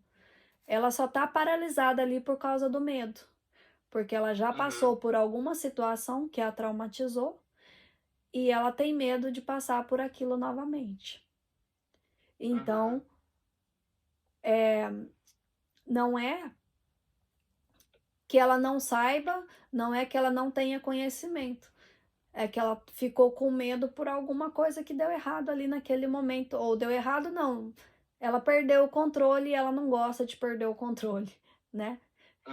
S1: ela só tá paralisada ali por causa do medo. Porque ela já passou por alguma situação que a traumatizou e ela tem medo de passar por aquilo novamente. Então, não é que ela não saiba, não é que ela não tenha conhecimento. É que ela ficou com medo por alguma coisa que deu errado ali naquele momento. Ou deu errado, não. Ela perdeu o controle e ela não gosta de perder o controle, né?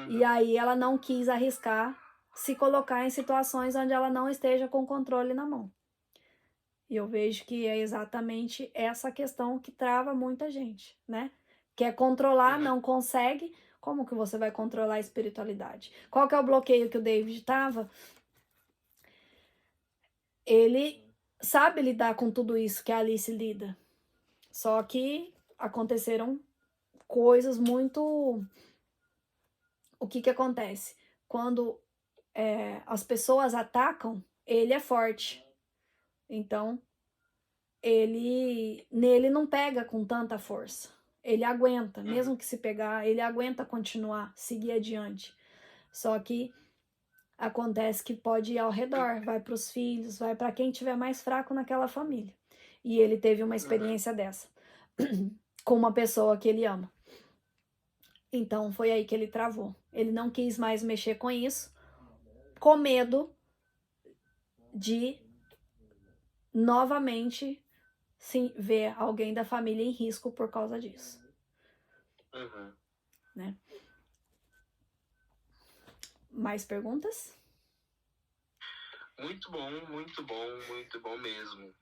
S1: E aí ela não quis arriscar se colocar em situações onde ela não esteja com o controle na mão. E eu vejo que é exatamente essa questão que trava muita gente, né? Quer controlar, não consegue. Como que você vai controlar a espiritualidade? Qual que é o bloqueio que o David tava? Ele sabe lidar com tudo isso que a Alice lida. Só que aconteceram coisas muito... O que acontece? Quando as pessoas atacam, ele é forte. Então, nele não pega com tanta força. Ele aguenta, mesmo que se pegar, ele aguenta continuar, seguir adiante. Só que acontece que pode ir ao redor, vai para os filhos, vai para quem tiver mais fraco naquela família. E ele teve uma experiência dessa com uma pessoa que ele ama. Então foi aí que ele travou. Ele não quis mais mexer com isso, com medo de novamente sim, ver alguém da família em risco por causa disso. Né? Mais perguntas?
S2: Muito bom, muito bom, muito bom mesmo.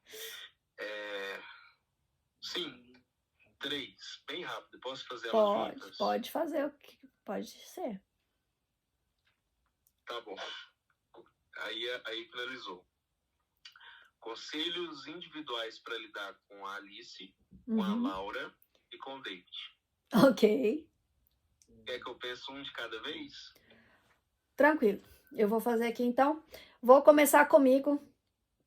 S2: Sim, 3, bem rápido. Posso fazer elas juntas?
S1: Pode fazer o que pode ser.
S2: Tá bom. Aí finalizou. Conselhos individuais para lidar com a Alice, com a Laura e com o David.
S1: Ok.
S2: Quer que eu pense um de cada vez?
S1: Tranquilo. Eu vou fazer aqui então. Vou começar comigo,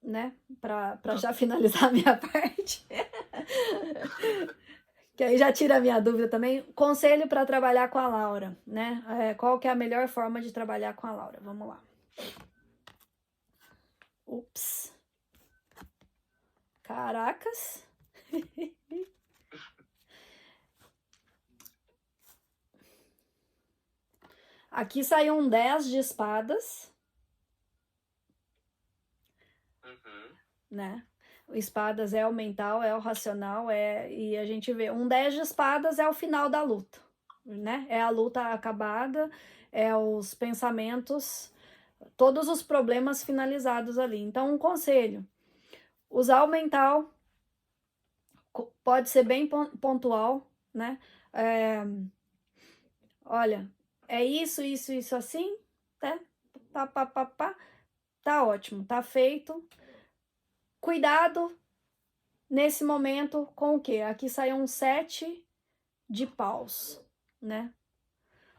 S1: né? Pra já finalizar a minha parte. Que aí já tira a minha dúvida também. Conselho para trabalhar com a Laura, né? Qual que é a melhor forma de trabalhar com a Laura? Vamos lá. Ups. Caracas. Aqui saiu um 10 de espadas. Né? O espadas é o mental, é o racional, e a gente vê um 10 de espadas é o final da luta, né? É a luta acabada, é os pensamentos, todos os problemas finalizados ali. Então, um conselho: usar o mental, pode ser bem pontual, né? Olha, é isso, isso, isso assim, né? Tá ótimo, tá feito. Cuidado nesse momento com o quê? Aqui saiu um 7 de paus, né?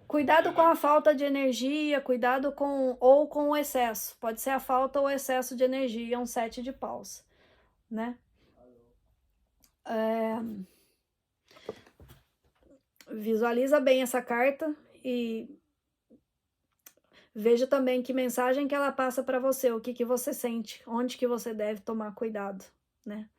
S1: Cuidado com a falta de energia, cuidado com o excesso. Pode ser a falta ou o excesso de energia, um 7 de paus, né? Visualiza bem essa carta e veja também que mensagem que ela passa para você, o que você sente, onde que você deve tomar cuidado, né?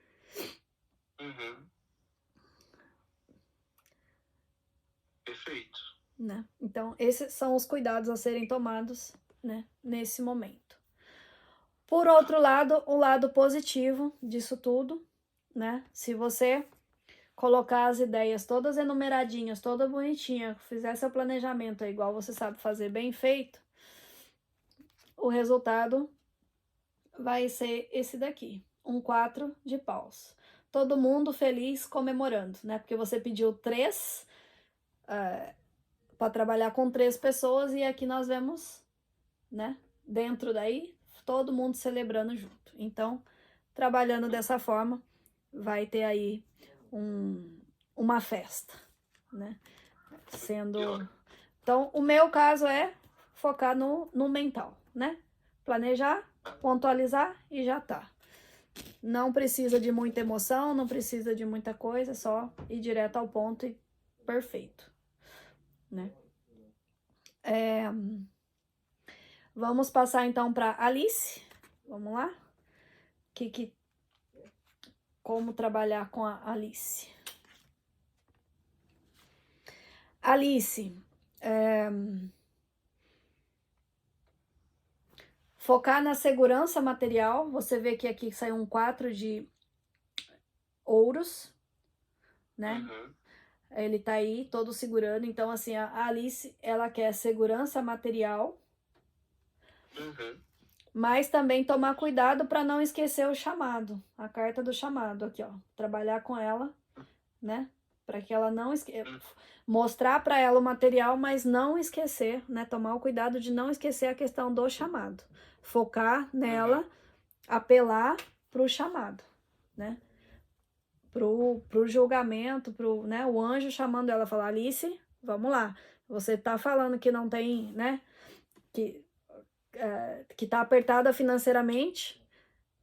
S2: Perfeito.
S1: Né? Então, esses são os cuidados a serem tomados, né, nesse momento. Por outro lado, o lado positivo disso tudo, né? Se você colocar as ideias todas enumeradinhas, toda bonitinha, fizer seu planejamento igual você sabe fazer bem feito, o resultado vai ser esse daqui, um 4 de paus. Todo mundo feliz comemorando, né? Porque você pediu 3 para trabalhar com 3 pessoas, e aqui nós vemos, né, dentro daí, todo mundo celebrando junto. Então, trabalhando dessa forma, vai ter aí uma festa, né? Sendo... Então, o meu caso é focar no mental, né? Planejar, pontualizar e já tá. Não precisa de muita emoção, não precisa de muita coisa, só ir direto ao ponto e perfeito, né? Vamos passar então para Alice. Vamos lá? Como trabalhar com a Alice? Alice, focar na segurança material. Você vê que aqui saiu um 4 de ouros, né? Ele tá aí todo segurando. Então, assim, a Alice, ela quer segurança material, mas também tomar cuidado para não esquecer o chamado, a carta do chamado aqui, ó. Trabalhar com ela, né? Para que ela não esqueça, mostrar para ela o material, mas não esquecer, né? Tomar o cuidado de não esquecer a questão do chamado. Focar nela, apelar pro chamado, né? Pro julgamento, né? O anjo chamando ela, falar: Alice, vamos lá. Você tá falando que não tem, né? Que tá apertada financeiramente,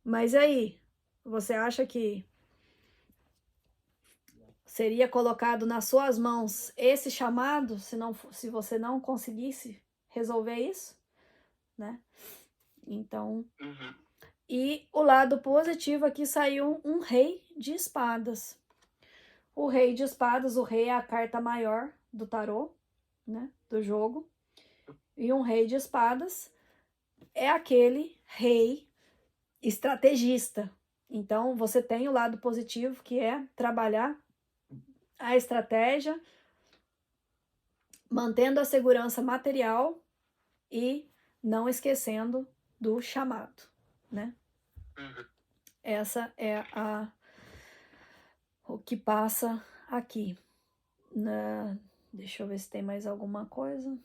S1: mas e aí? Você acha que seria colocado nas suas mãos esse chamado se você não conseguisse resolver isso, né? Então, e o lado positivo aqui saiu um rei de espadas. O rei de espadas, o rei é a carta maior do tarô, né? Do jogo. E um rei de espadas é aquele rei estrategista. Então, você tem o lado positivo, que é trabalhar a estratégia, mantendo a segurança material e não esquecendo do chamado, né? Essa é o que passa aqui. Deixa eu ver se tem mais alguma coisa.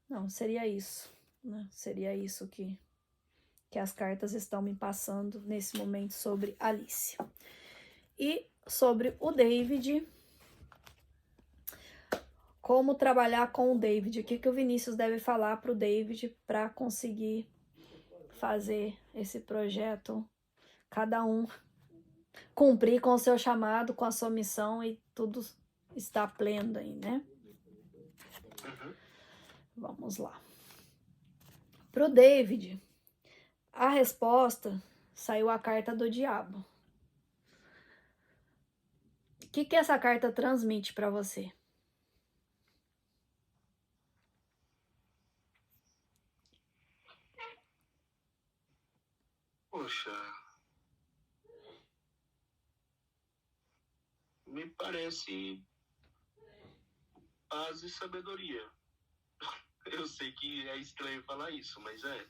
S1: Não, seria isso, né? Seria isso que as cartas estão me passando nesse momento sobre Alice. E sobre o David, como trabalhar com o David, o que o Vinícius deve falar para o David para conseguir fazer esse projeto, cada um cumprir com o seu chamado, com a sua missão, e tudo está pleno aí, né? Vamos lá. Para o David, a resposta saiu a carta do diabo. O que essa carta transmite para você?
S2: Poxa, me parece paz e sabedoria. Eu sei que é estranho falar isso, mas é.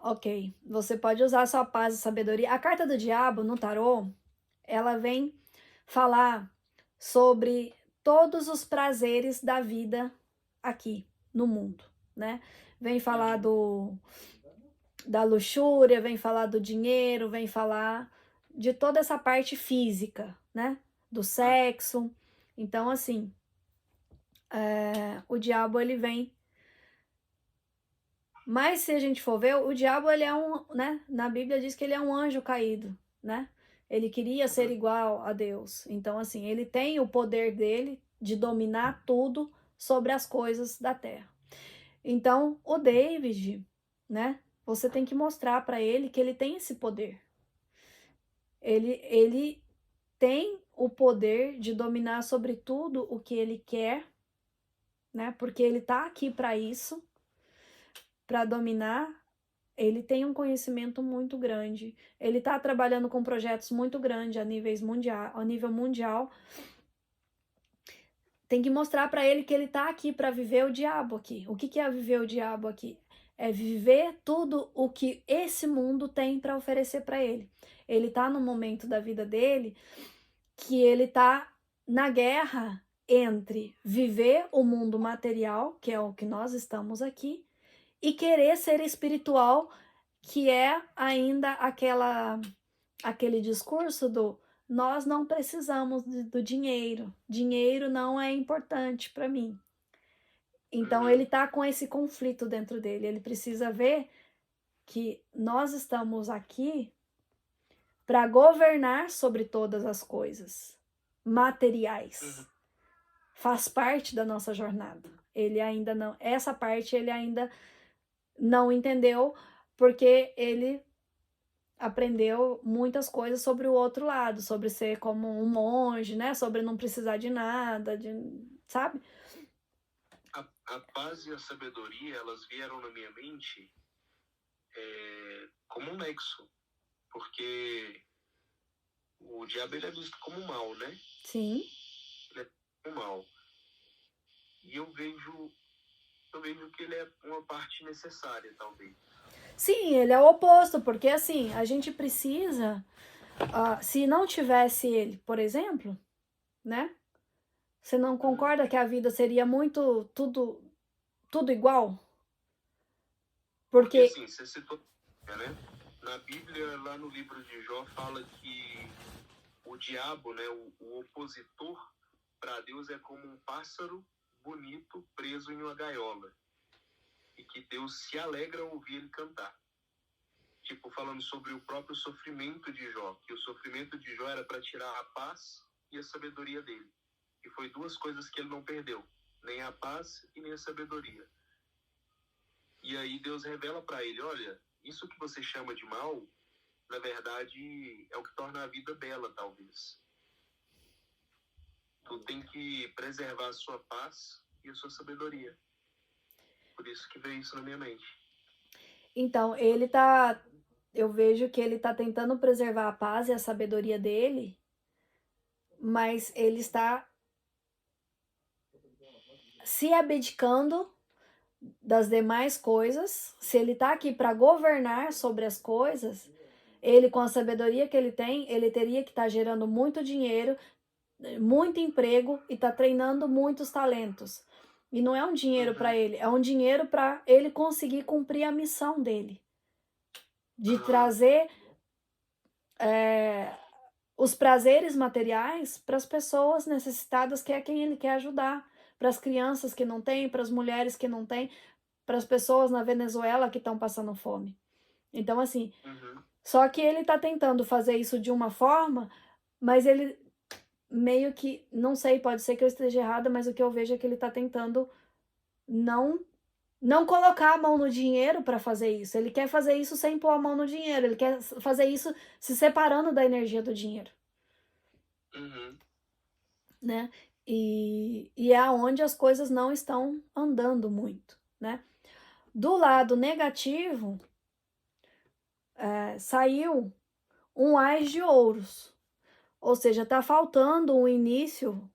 S1: Ok, você pode usar sua paz e sabedoria. A carta do diabo no tarô, ela vem falar sobre todos os prazeres da vida aqui no mundo, né? Vem falar da luxúria, vem falar do dinheiro, vem falar de toda essa parte física, né? Do sexo. Então, assim, o diabo, ele vem. Mas se a gente for ver, o diabo, ele é né? Na Bíblia diz que ele é um anjo caído, né? Ele queria ser igual a Deus. Então, assim, ele tem o poder dele de dominar tudo sobre as coisas da terra. Então, o David, né? Você tem que mostrar para ele que ele tem esse poder. Ele tem o poder de dominar sobre tudo o que ele quer, né? Porque ele tá aqui para isso, para dominar. Ele tem um conhecimento muito grande. Ele tá trabalhando com projetos muito grandes a nível mundial. Tem que mostrar para ele que ele tá aqui para viver o diabo aqui. O que é viver o diabo aqui? É viver tudo o que esse mundo tem para oferecer para ele. Ele tá no momento da vida dele que ele tá na guerra entre viver o mundo material, que é o que nós estamos aqui, e querer ser espiritual, que é ainda aquele discurso do nós não precisamos do dinheiro, dinheiro não é importante para mim. Então ele tá com esse conflito dentro dele, ele precisa ver que nós estamos aqui para governar sobre todas as coisas materiais. Faz parte da nossa jornada. Ele ainda não, essa parte ele ainda não entendeu, porque ele aprendeu muitas coisas sobre o outro lado, sobre ser como um monge, né? Sobre não precisar de nada, sabe?
S2: A paz e a sabedoria, elas vieram na minha mente como um nexo, porque o diabo ele é visto como mal, né?
S1: Sim.
S2: Ele é como mal. E eu vejo que ele é uma parte necessária, talvez.
S1: Sim, ele é o oposto, porque assim, a gente precisa, se não tivesse ele, por exemplo, né? Você não concorda que a vida seria muito tudo igual?
S2: Porque assim, você citou, né? Na Bíblia, lá no livro de Jó, fala que o diabo, né, o opositor para Deus é como um pássaro bonito preso em uma gaiola. E que Deus se alegra ao ouvir ele cantar. Tipo, falando sobre o próprio sofrimento de Jó, que o sofrimento de Jó era para tirar a paz e a sabedoria dele. E foi duas coisas que ele não perdeu, nem a paz e nem a sabedoria. E aí Deus revela para ele, olha, isso que você chama de mal, na verdade, é o que torna a vida bela, talvez. Tu tem que preservar a sua paz e a sua sabedoria. Por isso que veio isso na minha mente.
S1: Então, eu vejo que ele tá tentando preservar a paz e a sabedoria dele, mas ele está se abdicando das demais coisas. Se ele tá aqui para governar sobre as coisas, ele, com a sabedoria que ele tem, ele teria que estar gerando muito dinheiro, muito emprego e tá treinando muitos talentos. E não é um dinheiro para ele, é um dinheiro para ele conseguir cumprir a missão dele, de trazer os prazeres materiais para as pessoas necessitadas, que é quem ele quer ajudar, para as crianças que não têm, para as mulheres que não têm, para as pessoas na Venezuela que estão passando fome. Então, assim, só que ele está tentando fazer isso de uma forma, mas ele meio que, não sei, pode ser que eu esteja errada, mas o que eu vejo é que ele está tentando não colocar a mão no dinheiro para fazer isso. Ele quer fazer isso sem pôr a mão no dinheiro. Ele quer fazer isso se separando da energia do dinheiro. Né? E é onde as coisas não estão andando muito, né? Do lado negativo, saiu um ás de ouros. Ou seja, tá faltando um início,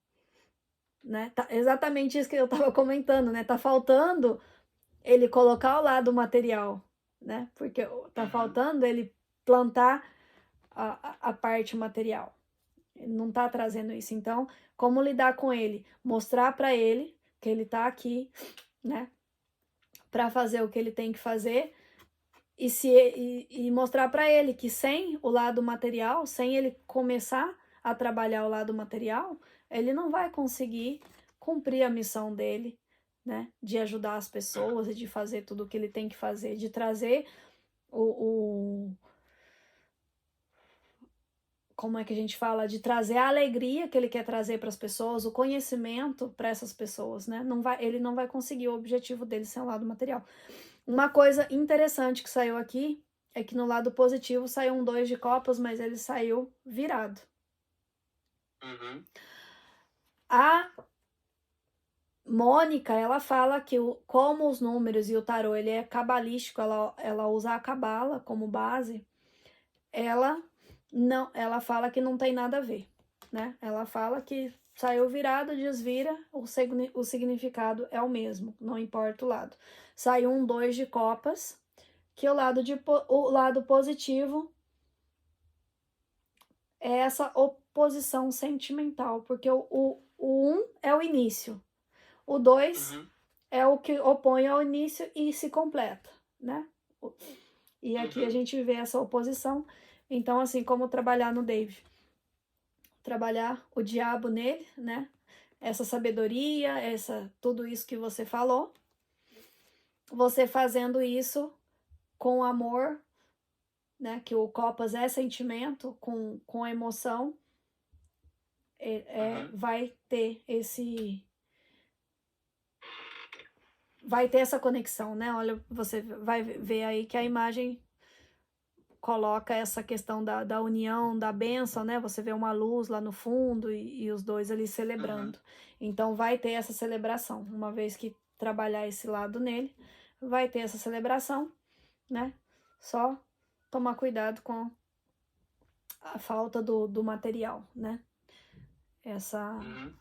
S1: né? Tá exatamente isso que eu tava comentando, né? Tá faltando ele colocar o lado material, né? Porque tá faltando ele plantar a parte material. Ele não tá trazendo isso. Então, como lidar com ele? Mostrar para ele que ele tá aqui, né? Para fazer o que ele tem que fazer e mostrar para ele que sem o lado material, sem ele começar a trabalhar o lado material, ele não vai conseguir cumprir a missão dele, né? De ajudar as pessoas e de fazer tudo o que ele tem que fazer, de trazer como é que a gente fala? De trazer a alegria que ele quer trazer para as pessoas, o conhecimento para essas pessoas, né? Ele não vai conseguir o objetivo dele sem o lado material. Uma coisa interessante que saiu aqui é que no lado positivo saiu um 2 de copas, mas ele saiu virado. A Mônica, ela fala que como os números e o tarô ele é cabalístico, ela usa a cabala como base, ela fala que não tem nada a ver, né? Ela fala que saiu virado, desvira, o significado é o mesmo, não importa o lado. Saiu um 2 de copas, que o lado positivo é essa oposição sentimental, porque O 1 é o início. O 2
S2: Uhum.
S1: é o que opõe ao início e se completa, né? E aqui a
S2: Uhum.
S1: gente vê essa oposição. Então, assim, como trabalhar no David? Trabalhar o diabo nele, né? Essa sabedoria, tudo isso que você falou. Você fazendo isso com amor, né? Que o Copas é sentimento, com emoção,
S2: Uhum.
S1: vai ter essa conexão, né? Olha, você vai ver aí que a imagem coloca essa questão da união, da bênção, né? Você vê uma luz lá no fundo e os dois ali celebrando.
S2: Uhum.
S1: Então vai ter essa celebração. Uma vez que trabalhar esse lado nele, vai ter essa celebração, né? Só tomar cuidado com a falta do material, né?
S2: Uhum.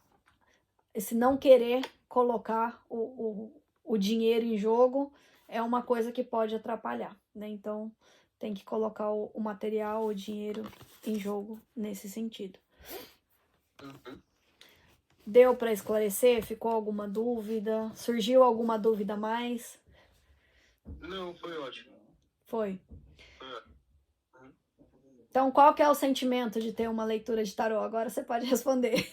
S1: Esse não querer colocar o dinheiro em jogo é uma coisa que pode atrapalhar, né? Então tem que colocar o material, o dinheiro em jogo nesse sentido.
S2: Uhum.
S1: Deu para esclarecer? Ficou alguma dúvida? Surgiu alguma dúvida a mais?
S2: Não, foi ótimo.
S1: Foi.
S2: Foi ótimo. Uhum.
S1: Então, qual que é o sentimento de ter uma leitura de tarô? Agora você pode responder.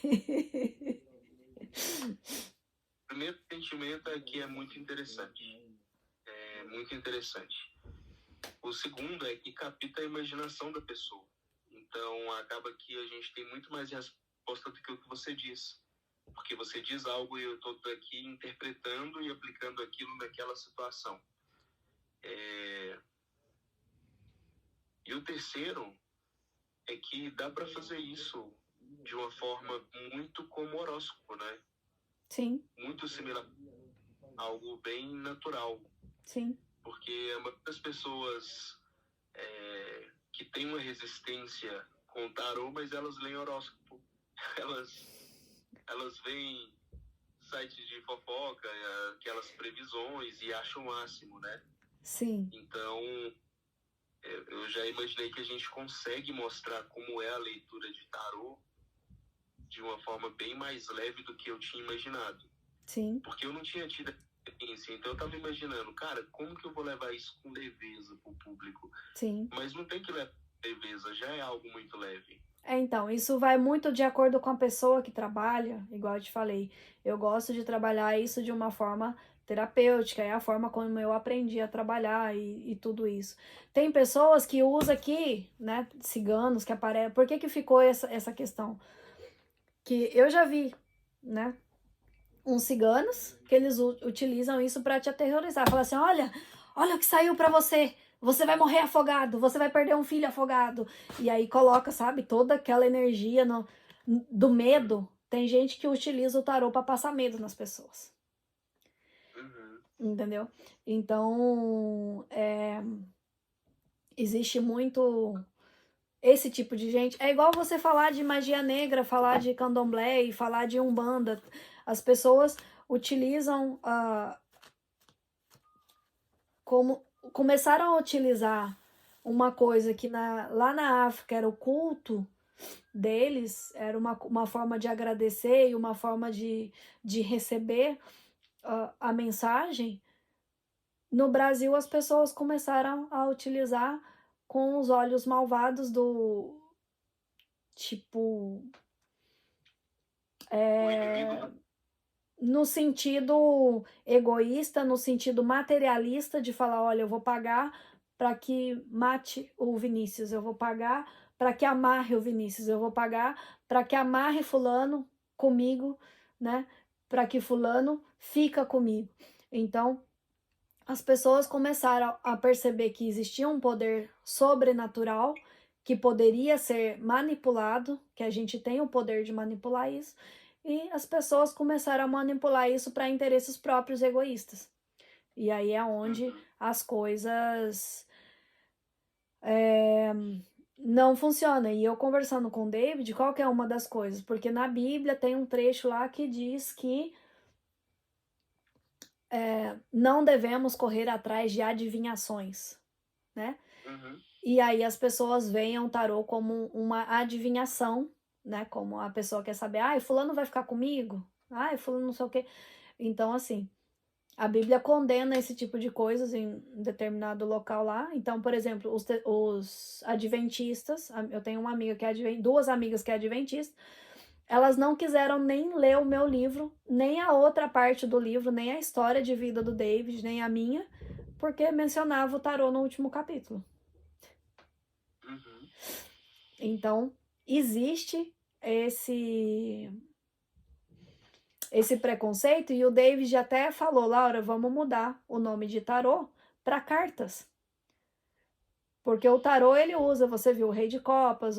S2: O primeiro sentimento é que é muito interessante. É muito interessante. O segundo é que capta a imaginação da pessoa. Então, acaba que a gente tem muito mais resposta do que o que você diz. Porque você diz algo e eu estou aqui interpretando e aplicando aquilo naquela situação. E o terceiro é que dá para fazer isso de uma forma muito como horóscopo, né?
S1: Sim.
S2: Muito similar, algo bem natural.
S1: Sim.
S2: Porque muitas pessoas que têm uma resistência com o tarô, mas elas leem horóscopo. Elas veem sites de fofoca, aquelas previsões e acham o máximo, né?
S1: Sim.
S2: Então, eu já imaginei que a gente consegue mostrar como é a leitura de tarô de uma forma bem mais leve do que eu tinha imaginado.
S1: Sim.
S2: Porque eu não tinha tido experiência, então eu tava imaginando, cara, como que eu vou levar isso com leveza pro público?
S1: Sim.
S2: Mas não tem que levar com leveza, já é algo muito leve.
S1: Então, isso vai muito de acordo com a pessoa que trabalha, igual eu te falei. Eu gosto de trabalhar isso de uma forma terapêutica, é a forma como eu aprendi a trabalhar e tudo isso. Tem pessoas que usam aqui, né, ciganos que aparecem. Por que ficou essa questão? Que eu já vi, né, uns ciganos que eles utilizam isso para te aterrorizar. Fala assim, olha o que saiu para você. Você vai morrer afogado, você vai perder um filho afogado. E aí coloca, sabe, toda aquela energia do medo. Tem gente que utiliza o tarô para passar medo nas pessoas.
S2: Uhum.
S1: Entendeu? Então, existe muito esse tipo de gente. É igual você falar de magia negra, falar de candomblé e falar de umbanda. As pessoas utilizam começaram a utilizar uma coisa que lá na África era o culto deles, era uma forma de agradecer e uma forma de receber a mensagem. No Brasil, as pessoas começaram a utilizar com os olhos malvados do tipo.
S2: O inimigo
S1: No sentido egoísta, no sentido materialista, de falar: olha, eu vou pagar para que mate o Vinícius, eu vou pagar para que amarre o Vinícius, eu vou pagar para que amarre Fulano comigo, né? Para que Fulano fica comigo. Então, as pessoas começaram a perceber que existia um poder sobrenatural que poderia ser manipulado, que a gente tem o poder de manipular isso, e as pessoas começaram a manipular isso para interesses próprios egoístas. E aí é onde as coisas não funcionam. E eu conversando com o David, qual que é uma das coisas? Porque na Bíblia tem um trecho lá que diz que não devemos correr atrás de adivinhações, né?
S2: Uhum.
S1: E aí as pessoas veem o tarô como uma adivinhação né? Como a pessoa quer saber, fulano vai ficar comigo? Fulano não sei o quê. Então, assim, a Bíblia condena esse tipo de coisas em determinado local lá. Então, por exemplo, os adventistas, eu tenho uma amiga que é duas amigas que é adventista, elas não quiseram nem ler o meu livro, nem a outra parte do livro, nem a história de vida do David, nem a minha, porque mencionava o tarô no último capítulo.
S2: Uhum.
S1: Então, existe esse preconceito, e o David até falou, Laura, vamos mudar o nome de tarô para cartas. Porque o tarô ele usa, você viu, o rei de copas,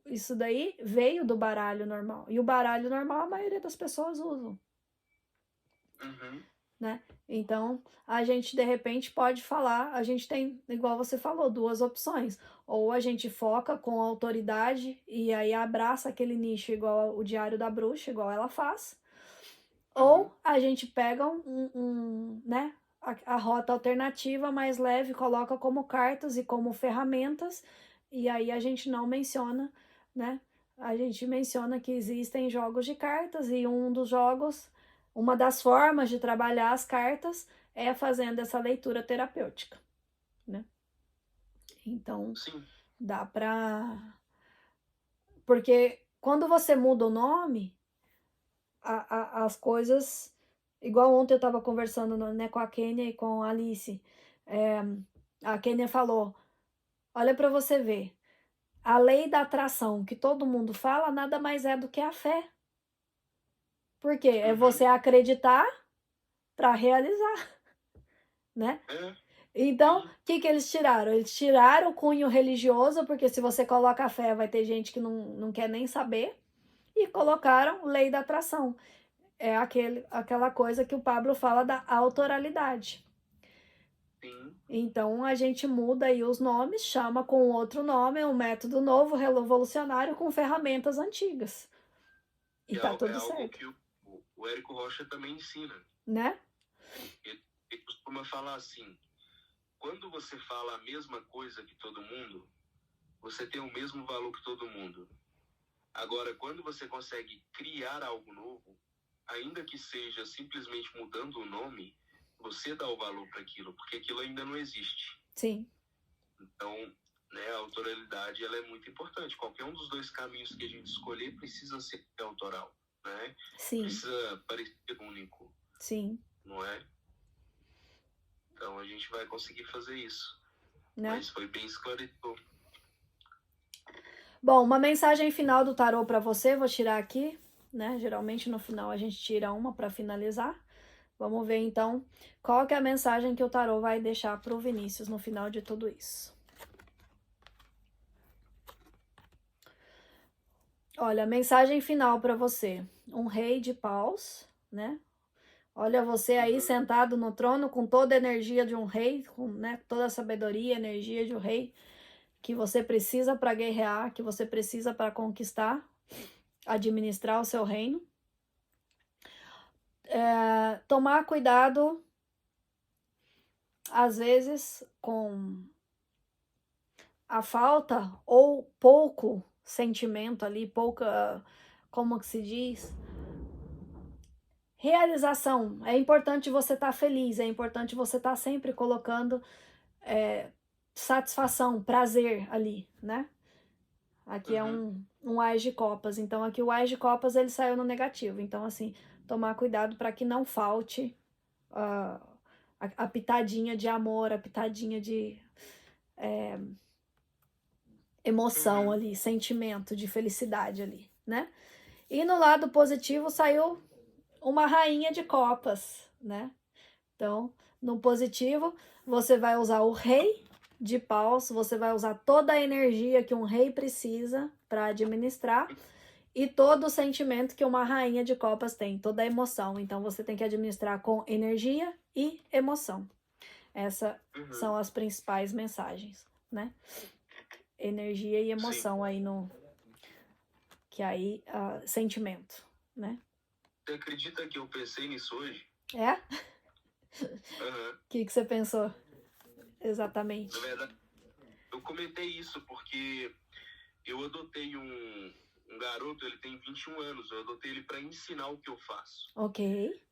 S1: isso daí veio do baralho normal. E o baralho normal a maioria das pessoas usam.
S2: Uhum.
S1: Né? Então, a gente de repente pode falar, a gente tem, igual você falou, duas opções. Ou a gente foca com autoridade e aí abraça aquele nicho igual o Diário da Bruxa, igual ela faz. Ou a gente pega né, a rota alternativa mais leve, coloca como cartas e como ferramentas, e aí a gente não menciona, né? A gente menciona que existem jogos de cartas e um dos jogos, uma das formas de trabalhar as cartas é fazendo essa leitura terapêutica, né? Então,
S2: Sim.
S1: dá pra... Porque quando você muda o nome, as coisas... Igual ontem eu estava conversando, né, com a Kênia e com a Alice. A Kênia falou, olha para você ver, a lei da atração que todo mundo fala nada mais é do que a fé. Por quê? É você acreditar para realizar, né? Então, o que eles tiraram? Eles tiraram o cunho religioso, porque se você coloca a fé, vai ter gente que não quer nem saber, e colocaram lei da atração. É aquela coisa que o Pablo fala da autoralidade.
S2: Sim.
S1: Então a gente muda aí os nomes, chama com outro nome, um método novo, revolucionário, com ferramentas antigas. E tá tudo certo.
S2: É algo que o Érico Rocha também ensina.
S1: Né?
S2: Ele costuma falar assim, quando você fala a mesma coisa que todo mundo, você tem o mesmo valor que todo mundo. Agora, quando você consegue criar algo novo, ainda que seja simplesmente mudando o nome, você dá o valor para aquilo, porque aquilo ainda não existe.
S1: Sim.
S2: Então, né, a autoralidade ela é muito importante. Qualquer um dos dois caminhos que a gente escolher precisa ser autoral, né?
S1: Sim.
S2: Precisa parecer único.
S1: Sim.
S2: Não é? Então, a gente vai conseguir fazer isso.
S1: Né?
S2: Mas foi bem esclarecedor.
S1: Bom, uma mensagem final do tarô para você, vou tirar aqui, né? Geralmente no final a gente tira uma para finalizar. Vamos ver então qual que é a mensagem que o tarô vai deixar pro Vinícius no final de tudo isso. Olha, mensagem final para você. Um rei de paus, né? Olha você aí sentado no trono com toda a energia de um rei, com, né, toda a sabedoria, energia de um rei que você precisa para guerrear, que você precisa para conquistar, administrar o seu reino. Tomar cuidado, às vezes, com a falta ou pouco sentimento ali, pouca, como que se diz? Realização. É importante você estar feliz, é importante você estar sempre colocando satisfação, prazer ali, né? Aqui é um Ás de Copas, então aqui o Ás de Copas ele saiu no negativo, então assim, tomar cuidado para que não falte a pitadinha de amor, a pitadinha de emoção ali, sentimento de felicidade ali, né? E no lado positivo saiu uma rainha de copas, né? Então, no positivo, você vai usar o rei de paus, você vai usar toda a energia que um rei precisa para administrar e todo o sentimento que uma rainha de copas tem, toda a emoção. Então, você tem que administrar com energia e emoção. Essas são as principais mensagens, né? Energia e emoção. Sim. Aí no... Que aí, sentimento, né?
S2: Você acredita que eu pensei nisso hoje?
S1: É? O que você pensou? Exatamente.
S2: Na verdade, eu comentei isso porque eu adotei um um garoto, ele tem 21 anos, eu adotei ele para ensinar o que eu faço.
S1: Ok.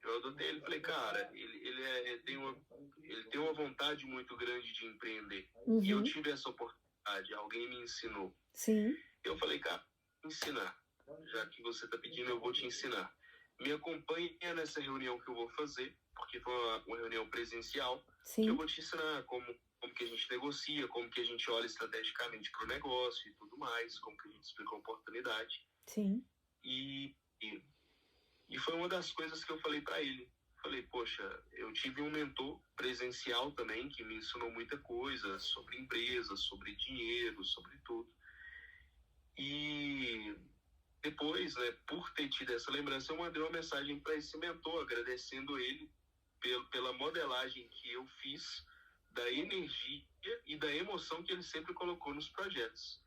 S2: Eu adotei ele e falei, cara, ele tem uma vontade muito grande de empreender. E eu
S1: Uhum.
S2: tive essa oportunidade, alguém me ensinou.
S1: Sim.
S2: Eu falei, cara, ensinar. Já que você está pedindo, eu vou te ensinar. Me acompanhe nessa reunião que eu vou fazer, porque foi uma reunião presencial, que eu
S1: Sim.
S2: vou te ensinar como que a gente negocia, como que a gente olha estrategicamente para o negócio e tudo mais, como que a gente explica a oportunidade.
S1: Sim.
S2: E foi uma das coisas que eu falei para ele. Falei, poxa, eu tive um mentor presencial também que me ensinou muita coisa sobre empresas, sobre dinheiro, sobre tudo. E depois, né, por ter tido essa lembrança, eu mandei uma mensagem para esse mentor, agradecendo ele pela modelagem que eu fiz da energia e da emoção que ele sempre colocou nos projetos.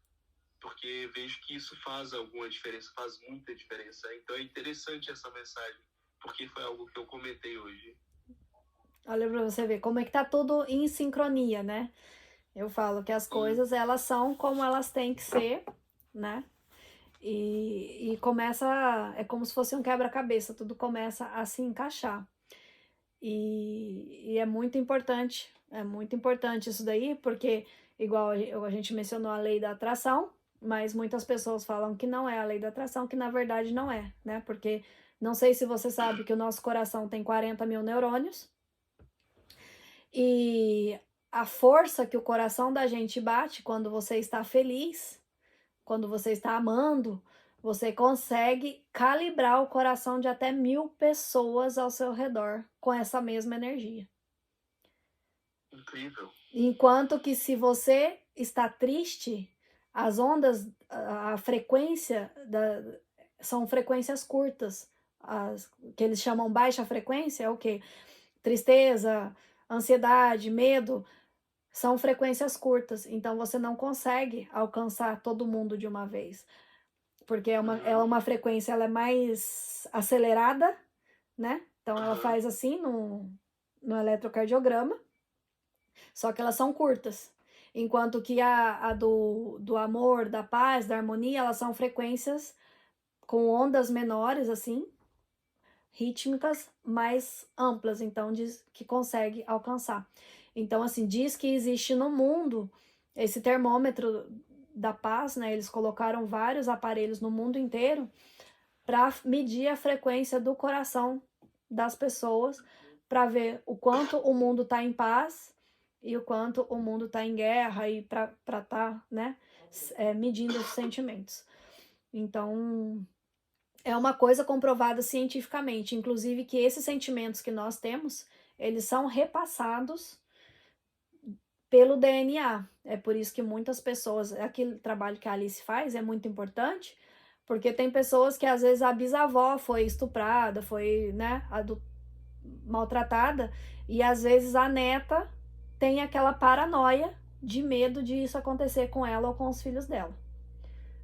S2: Porque vejo que isso faz alguma diferença, faz muita diferença. Então é interessante essa mensagem, porque foi algo que eu comentei hoje.
S1: Olha pra você ver como é que tá tudo em sincronia, né? Eu falo que as coisas, elas são como elas têm que ser, né? E começa, é como se fosse um quebra-cabeça, tudo começa a se encaixar. E é muito importante isso daí, porque, igual a gente mencionou a lei da atração, mas muitas pessoas falam que não é a lei da atração, que na verdade não é, né? Porque não sei se você sabe que o nosso coração tem 40 mil neurônios, e a força que o coração da gente bate quando você está feliz, quando você está amando, você consegue calibrar o coração de até 1000 pessoas ao seu redor com essa mesma energia.
S2: Incrível.
S1: Enquanto que se você está triste, as ondas, a frequência são frequências curtas. Que eles chamam baixa frequência é o quê? Tristeza, ansiedade, medo, são frequências curtas. Então você não consegue alcançar todo mundo de uma vez. Porque é uma frequência, ela é mais acelerada, né? Então ela faz assim no eletrocardiograma, só que elas são curtas. Enquanto que a do amor, da paz, da harmonia, elas são frequências com ondas menores, assim, rítmicas, mais amplas, então diz que consegue alcançar. Então, assim, diz que existe no mundo esse termômetro da paz, né? Eles colocaram vários aparelhos no mundo inteiro para medir a frequência do coração das pessoas, para ver o quanto o mundo está em paz e o quanto o mundo está em guerra, e para estar, né, medindo os sentimentos. Então, é uma coisa comprovada cientificamente, inclusive que esses sentimentos que nós temos, eles são repassados pelo DNA. É por isso que muitas pessoas, aquele trabalho que a Alice faz é muito importante, porque tem pessoas que às vezes a bisavó foi estuprada, foi, né, maltratada, e às vezes a neta tem aquela paranoia de medo de isso acontecer com ela ou com os filhos dela.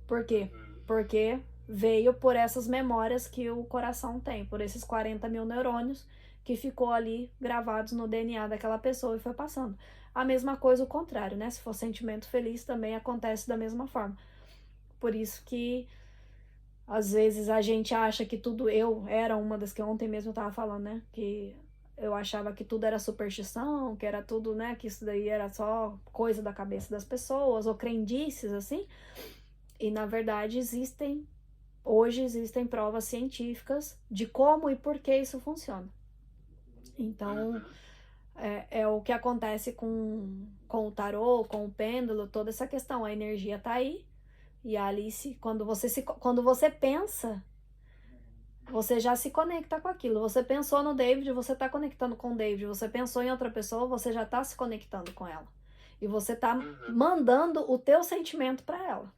S1: Por quê? Porque veio por essas memórias que o coração tem, por esses 40 mil neurônios que ficou ali gravados no DNA daquela pessoa e foi passando. A mesma coisa o contrário, né? Se for sentimento feliz, também acontece da mesma forma. Por isso que às vezes a gente acha que tudo... Eu era uma das que ontem mesmo eu tava falando, né? Que eu achava que tudo era superstição, que era tudo, né? Que isso daí era só coisa da cabeça das pessoas, ou crendices, assim. E na verdade hoje existem provas científicas de como e por que isso funciona. Então, é o que acontece com o tarô, com o pêndulo, toda essa questão. A energia tá aí. E a Alice, quando você pensa, você já se conecta com aquilo. Você pensou no David, você tá conectando com o David. Você pensou em outra pessoa, você já tá se conectando com ela. E você tá mandando o teu sentimento para ela.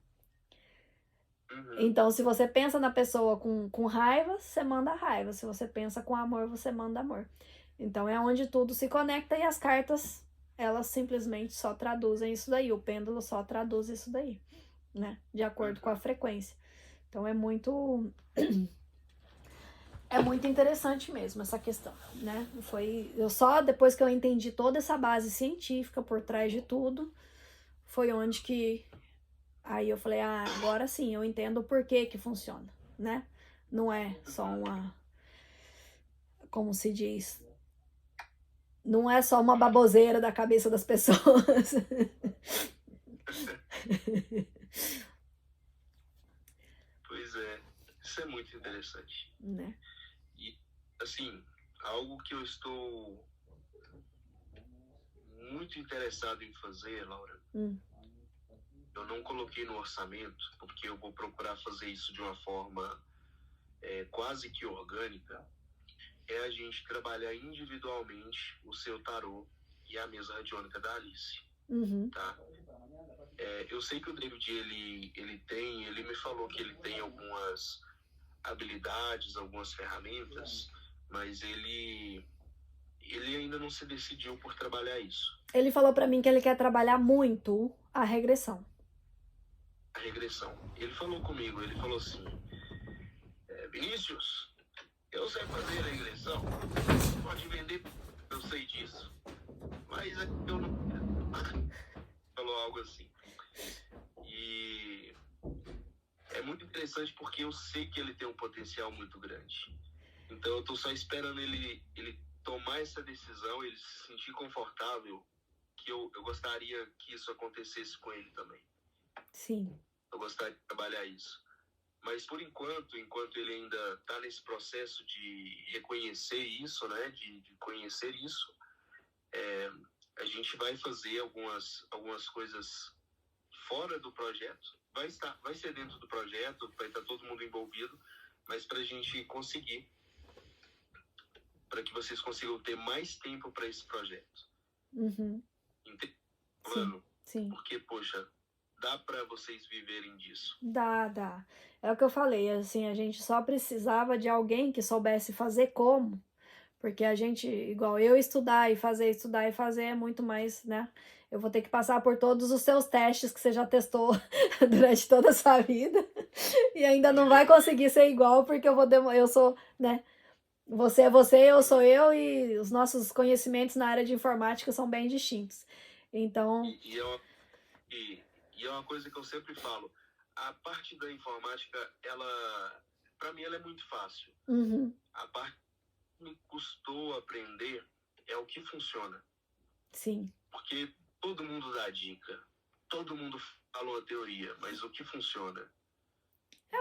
S1: Então, se você pensa na pessoa com raiva, você manda raiva. Se você pensa com amor, você manda amor. Então, é onde tudo se conecta, e as cartas, elas simplesmente só traduzem isso daí. O pêndulo só traduz isso daí, né? De acordo com a frequência. Então, é muito interessante mesmo essa questão, né? Só depois que eu entendi toda essa base científica por trás de tudo, foi onde que Aí eu falei, ah, agora sim, eu entendo o porquê que funciona, né? Não é só uma, como se diz, não é só uma baboseira da cabeça das pessoas.
S2: Pois é, isso é muito interessante.
S1: Né?
S2: E, assim, algo que eu estou muito interessado em fazer, Laura, eu não coloquei no orçamento, porque eu vou procurar fazer isso de uma forma quase que orgânica, é a gente trabalhar individualmente o seu tarô e a mesa radiônica da Alice, tá? Eu sei que o David, ele me falou que ele tem algumas habilidades, algumas ferramentas, mas ele ainda não se decidiu por trabalhar isso.
S1: Ele falou pra mim que ele quer trabalhar muito a regressão.
S2: A regressão. Ele falou comigo, ele falou assim, Vinícius, eu sei fazer a regressão, pode vender, eu sei disso, mas eu não... falou algo assim. E é muito interessante porque eu sei que ele tem um potencial muito grande. Então eu tô só esperando ele tomar essa decisão, ele se sentir confortável, que eu gostaria que isso acontecesse com ele também.
S1: Sim.
S2: Eu gostaria de trabalhar isso. Mas por enquanto ele ainda está nesse processo de reconhecer isso, né, de conhecer isso, a gente vai fazer algumas coisas fora do projeto. Vai ser dentro do projeto, vai estar todo mundo envolvido, mas para a gente conseguir, para que vocês consigam ter mais tempo para esse projeto. Entende?
S1: Sim.
S2: Porque, poxa, dá para vocês viverem disso.
S1: Dá. É o que eu falei, assim, a gente só precisava de alguém que soubesse fazer como, porque a gente, igual eu estudar e fazer é muito mais, né? Eu vou ter que passar por todos os seus testes que você já testou durante toda a sua vida e ainda não vai conseguir ser igual, porque eu sou, né? Você é você, eu sou eu, e os nossos conhecimentos na área de informática são bem distintos. Então...
S2: E é uma coisa que eu sempre falo, a parte da informática, para mim, ela é muito fácil. A parte que me custou aprender é o que funciona.
S1: Sim.
S2: Porque todo mundo dá dica, todo mundo falou a teoria, mas o que funciona?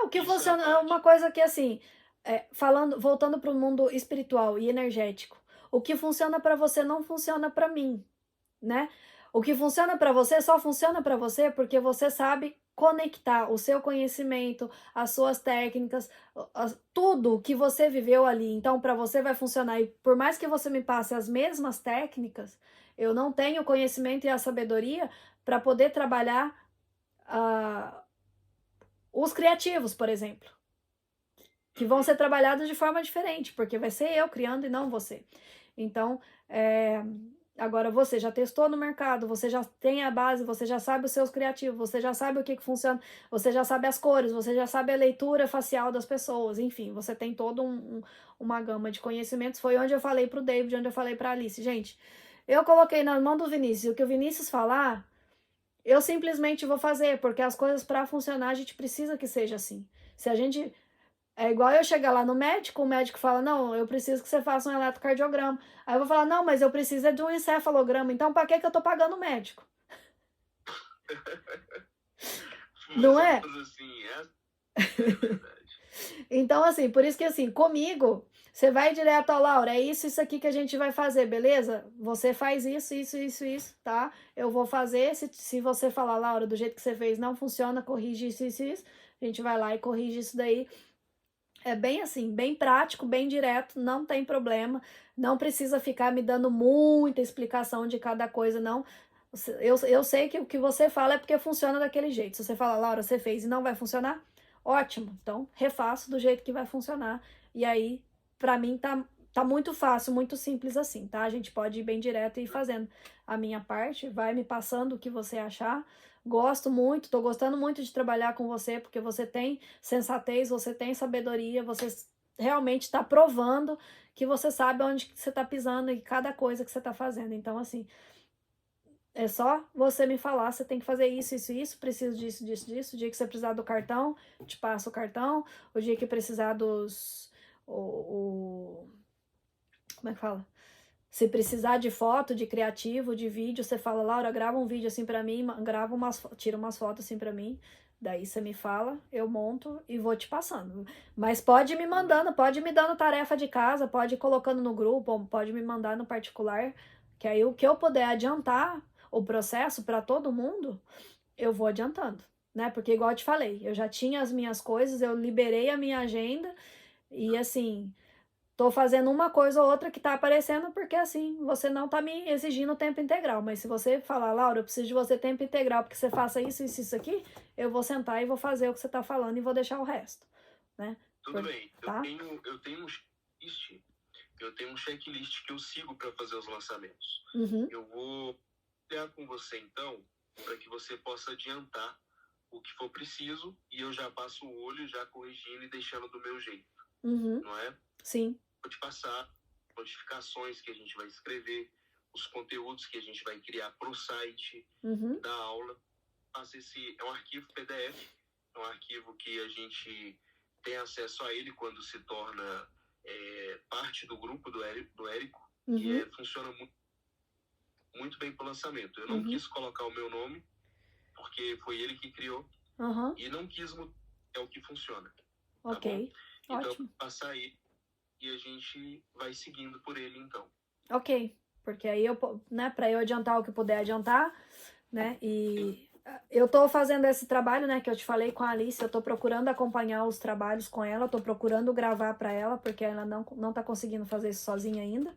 S1: O que funciona é uma coisa que, assim, voltando para o mundo espiritual e energético, o que funciona para você não funciona para mim, né? O que funciona para você só funciona para você porque você sabe conectar o seu conhecimento, as suas técnicas, tudo que você viveu ali. Então, para você vai funcionar. E por mais que você me passe as mesmas técnicas, eu não tenho o conhecimento e a sabedoria para poder trabalhar os criativos, por exemplo, que vão ser trabalhados de forma diferente, porque vai ser eu criando e não você. Então, agora você já testou no mercado, você já tem a base, você já sabe os seus criativos, você já sabe o que funciona, você já sabe as cores, você já sabe a leitura facial das pessoas, enfim, você tem toda uma gama de conhecimentos. Foi onde eu falei pro David, onde eu falei pra Alice, gente, eu coloquei na mão do Vinícius, o que o Vinícius falar, eu simplesmente vou fazer, porque as coisas para funcionar a gente precisa que seja assim. Se a gente... É igual eu chegar lá no médico, o médico fala, não, eu preciso que você faça um eletrocardiograma. Aí eu vou falar, não, mas eu preciso de um encefalograma, então para que eu tô pagando o médico? Não é?
S2: Assim, é verdade.
S1: Então, assim, por isso que, assim, comigo, você vai direto ao Laura, é isso aqui que a gente vai fazer, beleza? Você faz isso, tá? Eu vou fazer, se você falar, Laura, do jeito que você fez não funciona, corrige isso, a gente vai lá e corrige isso daí. É bem assim, bem prático, bem direto, não tem problema, não precisa ficar me dando muita explicação de cada coisa, não. Eu sei que o que você fala é porque funciona daquele jeito. Se você fala, Laura, você fez e não vai funcionar, ótimo, então refaço do jeito que vai funcionar. E aí, pra mim, tá muito fácil, muito simples assim, tá? A gente pode ir bem direto e ir fazendo a minha parte, vai me passando o que você achar. Gosto muito, tô gostando muito de trabalhar com você, porque você tem sensatez, você tem sabedoria, você realmente está provando que você sabe onde você está pisando e cada coisa que você está fazendo. Então, assim, É só você me falar, você tem que fazer isso, isso, isso, preciso disso, disso, disso. O dia que você precisar do cartão, te passo o cartão. O dia que precisar dos... como é que fala? Se precisar de foto, de criativo, de vídeo, você fala, Laura, grava um vídeo assim pra mim, tira umas fotos assim pra mim. Daí você me fala, eu monto e vou te passando. Mas pode ir me mandando, pode ir me dando tarefa de casa, pode ir colocando no grupo, ou pode me mandar no particular, que aí o que eu puder adiantar o processo para todo mundo, eu vou adiantando, né? Porque igual eu te falei, eu já tinha as minhas coisas, eu liberei a minha agenda e assim, tô fazendo uma coisa ou outra que tá aparecendo porque assim, você não tá me exigindo tempo integral, mas se você falar, Laura, eu preciso de você tempo integral porque você faça isso, isso, isso aqui, eu vou sentar e vou fazer o que você tá falando e vou deixar o resto, né?
S2: Tudo bem.
S1: Tá?
S2: Eu tenho um checklist que eu sigo para fazer os lançamentos.
S1: Uhum.
S2: Eu vou criar com você, então, para que você possa adiantar o que for preciso e eu já passo o olho, já corrigindo e deixando do meu jeito.
S1: Uhum.
S2: Não é?
S1: Sim.
S2: Vou te passar notificações que a gente vai escrever, os conteúdos que a gente vai criar para o site da aula. É um arquivo PDF, é um arquivo que a gente tem acesso a ele quando se torna parte do grupo do Érico, que funciona muito, muito bem para o lançamento. Eu não quis colocar o meu nome, porque foi ele que criou, e não quis mudar, é o que funciona.
S1: Ok,
S2: tá bom? Então,
S1: ótimo.
S2: passar aí e a gente vai seguindo por ele, então.
S1: Ok, porque aí né, para eu adiantar o que puder adiantar, né, e eu tô fazendo esse trabalho, né, que eu te falei com a Alice, eu tô procurando acompanhar os trabalhos com ela, tô procurando gravar para ela, porque ela não tá conseguindo fazer isso sozinha ainda.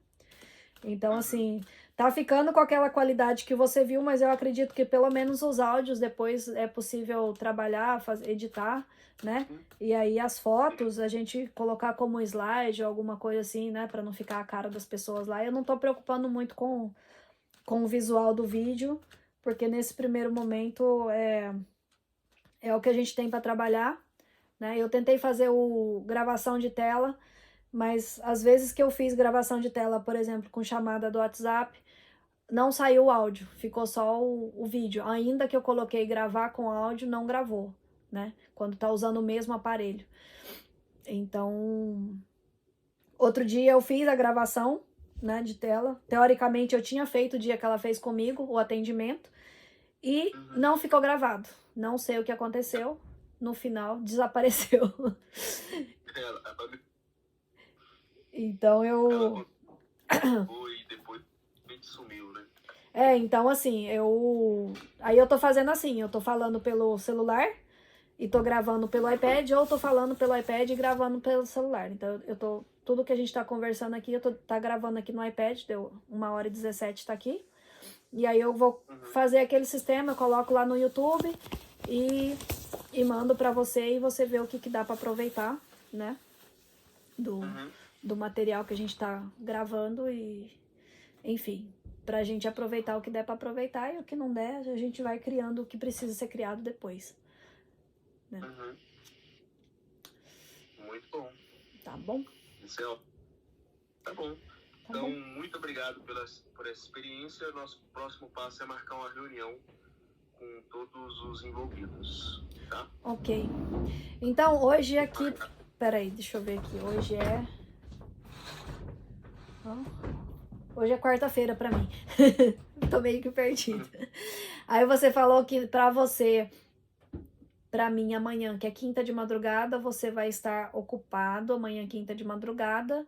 S1: Então, assim, tá ficando com aquela qualidade que você viu, mas eu acredito que pelo menos os áudios depois é possível trabalhar, editar, né? E aí as fotos a gente colocar como slide ou alguma coisa assim, né? Pra não ficar a cara das pessoas lá. Eu não tô preocupando muito com o visual do vídeo, porque nesse primeiro momento é o que a gente tem para trabalhar, né? Eu tentei fazer gravação de tela, mas às vezes que eu fiz gravação de tela, por exemplo, com chamada do WhatsApp, não saiu o áudio, ficou só o vídeo. Ainda que eu coloquei gravar com áudio, não gravou, né? Quando tá usando o mesmo aparelho. Então, outro dia eu fiz a gravação, né, de tela. Teoricamente eu tinha feito o dia que ela fez comigo, o atendimento, e não ficou gravado. Não sei o que aconteceu. No final, desapareceu. Então eu...
S2: E depois sumiu, né?
S1: Então assim, aí eu tô fazendo assim, eu tô falando pelo celular e tô gravando pelo iPad, ou tô falando pelo iPad e gravando pelo celular. Então tudo que a gente tá conversando aqui, tá gravando aqui no iPad, deu 1h17 tá aqui. E aí eu vou fazer aquele sistema, eu coloco lá no YouTube e mando pra você e você vê o que dá pra aproveitar, né? Do material que a gente tá gravando e, enfim, pra gente aproveitar o que der pra aproveitar e o que não der, a gente vai criando o que precisa ser criado depois. Né?
S2: Muito bom.
S1: Tá bom?
S2: Tá bom. Então, muito obrigado por essa experiência. Nosso próximo passo é marcar uma reunião com todos os envolvidos, tá?
S1: Ok. Então, hoje aqui... Peraí, deixa eu ver aqui. Hoje é quarta-feira pra mim. Tô meio que perdida. Aí você falou que pra você, pra mim amanhã, que é quinta de madrugada, você vai estar ocupado. Amanhã, quinta de madrugada.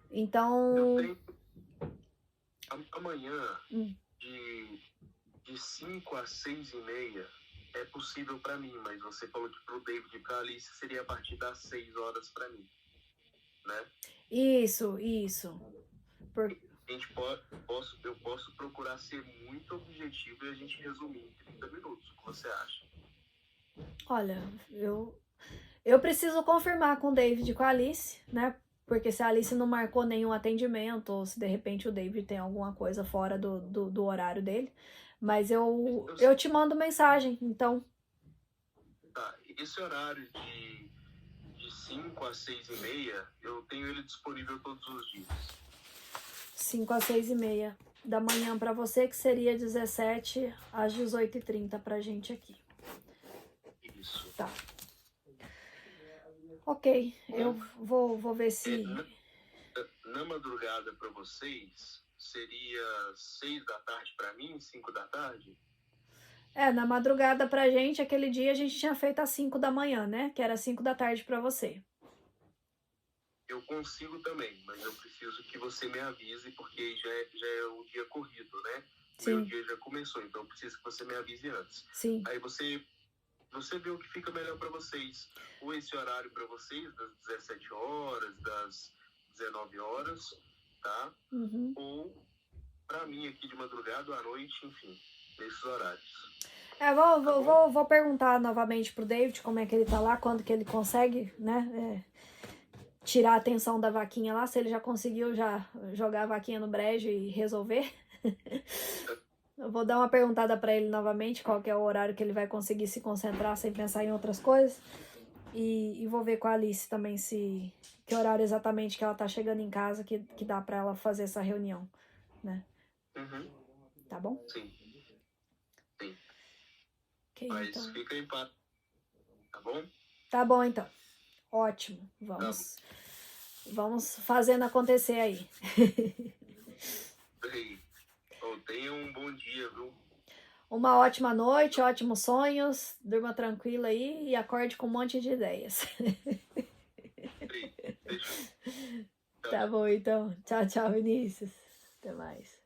S1: Então...
S2: Amanhã, de 5 a 6h30, é possível pra mim, mas você falou que pro David e pra Alice seria a partir das 6 horas pra mim, né? Isso. Eu posso procurar ser muito objetivo e a gente resumir em 30 minutos. O que você acha?
S1: Olha, eu preciso confirmar com o David e com a Alice, né? Porque se a Alice não marcou nenhum atendimento, ou se de repente o David tem alguma coisa fora do horário dele. Mas eu te mando mensagem, então.
S2: Tá, esse horário de 5 a 6h30, eu tenho ele disponível todos os dias.
S1: 5 a 6h30. da manhã para você, que seria 17 às 18h30 pra gente aqui.
S2: Isso.
S1: Tá. Ok, eu vou ver se...
S2: Na madrugada para vocês, seria 6 da tarde para mim, 5 da tarde?
S1: Na madrugada pra gente, aquele dia a gente tinha feito às 5 da manhã, né? Que era 5 da tarde pra você.
S2: Eu consigo também, mas eu preciso que você me avise, porque já é o dia corrido, né? Meu
S1: Sim,
S2: dia já começou, então eu preciso que você me avise antes.
S1: sim.
S2: Aí você vê o que fica melhor para vocês. Ou esse horário para vocês, das 17 horas, das 19 horas, tá?
S1: Uhum.
S2: Ou para mim aqui de madrugada ou à noite, enfim, nesses horários.
S1: Vou perguntar novamente pro David como é que ele tá lá, quando que ele consegue, né? Tirar a atenção da vaquinha lá, se ele já conseguiu jogar a vaquinha no brejo e resolver. Eu vou dar uma perguntada pra ele novamente, qual que é o horário que ele vai conseguir se concentrar sem pensar em outras coisas. E vou ver com a Alice também que horário exatamente que ela tá chegando em casa que dá pra ela fazer essa reunião, né?
S2: Uhum.
S1: Tá bom?
S2: Sim.
S1: Ok,
S2: Mas
S1: então.
S2: fica em paz, tá bom?
S1: Tá bom, então. Ótimo. Vamos fazendo acontecer aí.
S2: Tenha um bom dia, viu?
S1: Uma ótima noite, ótimos sonhos. Durma tranquila aí e acorde com um monte de ideias.
S2: Beijo.
S1: Tá bom, então. Tchau, tchau, Vinícius. Até mais.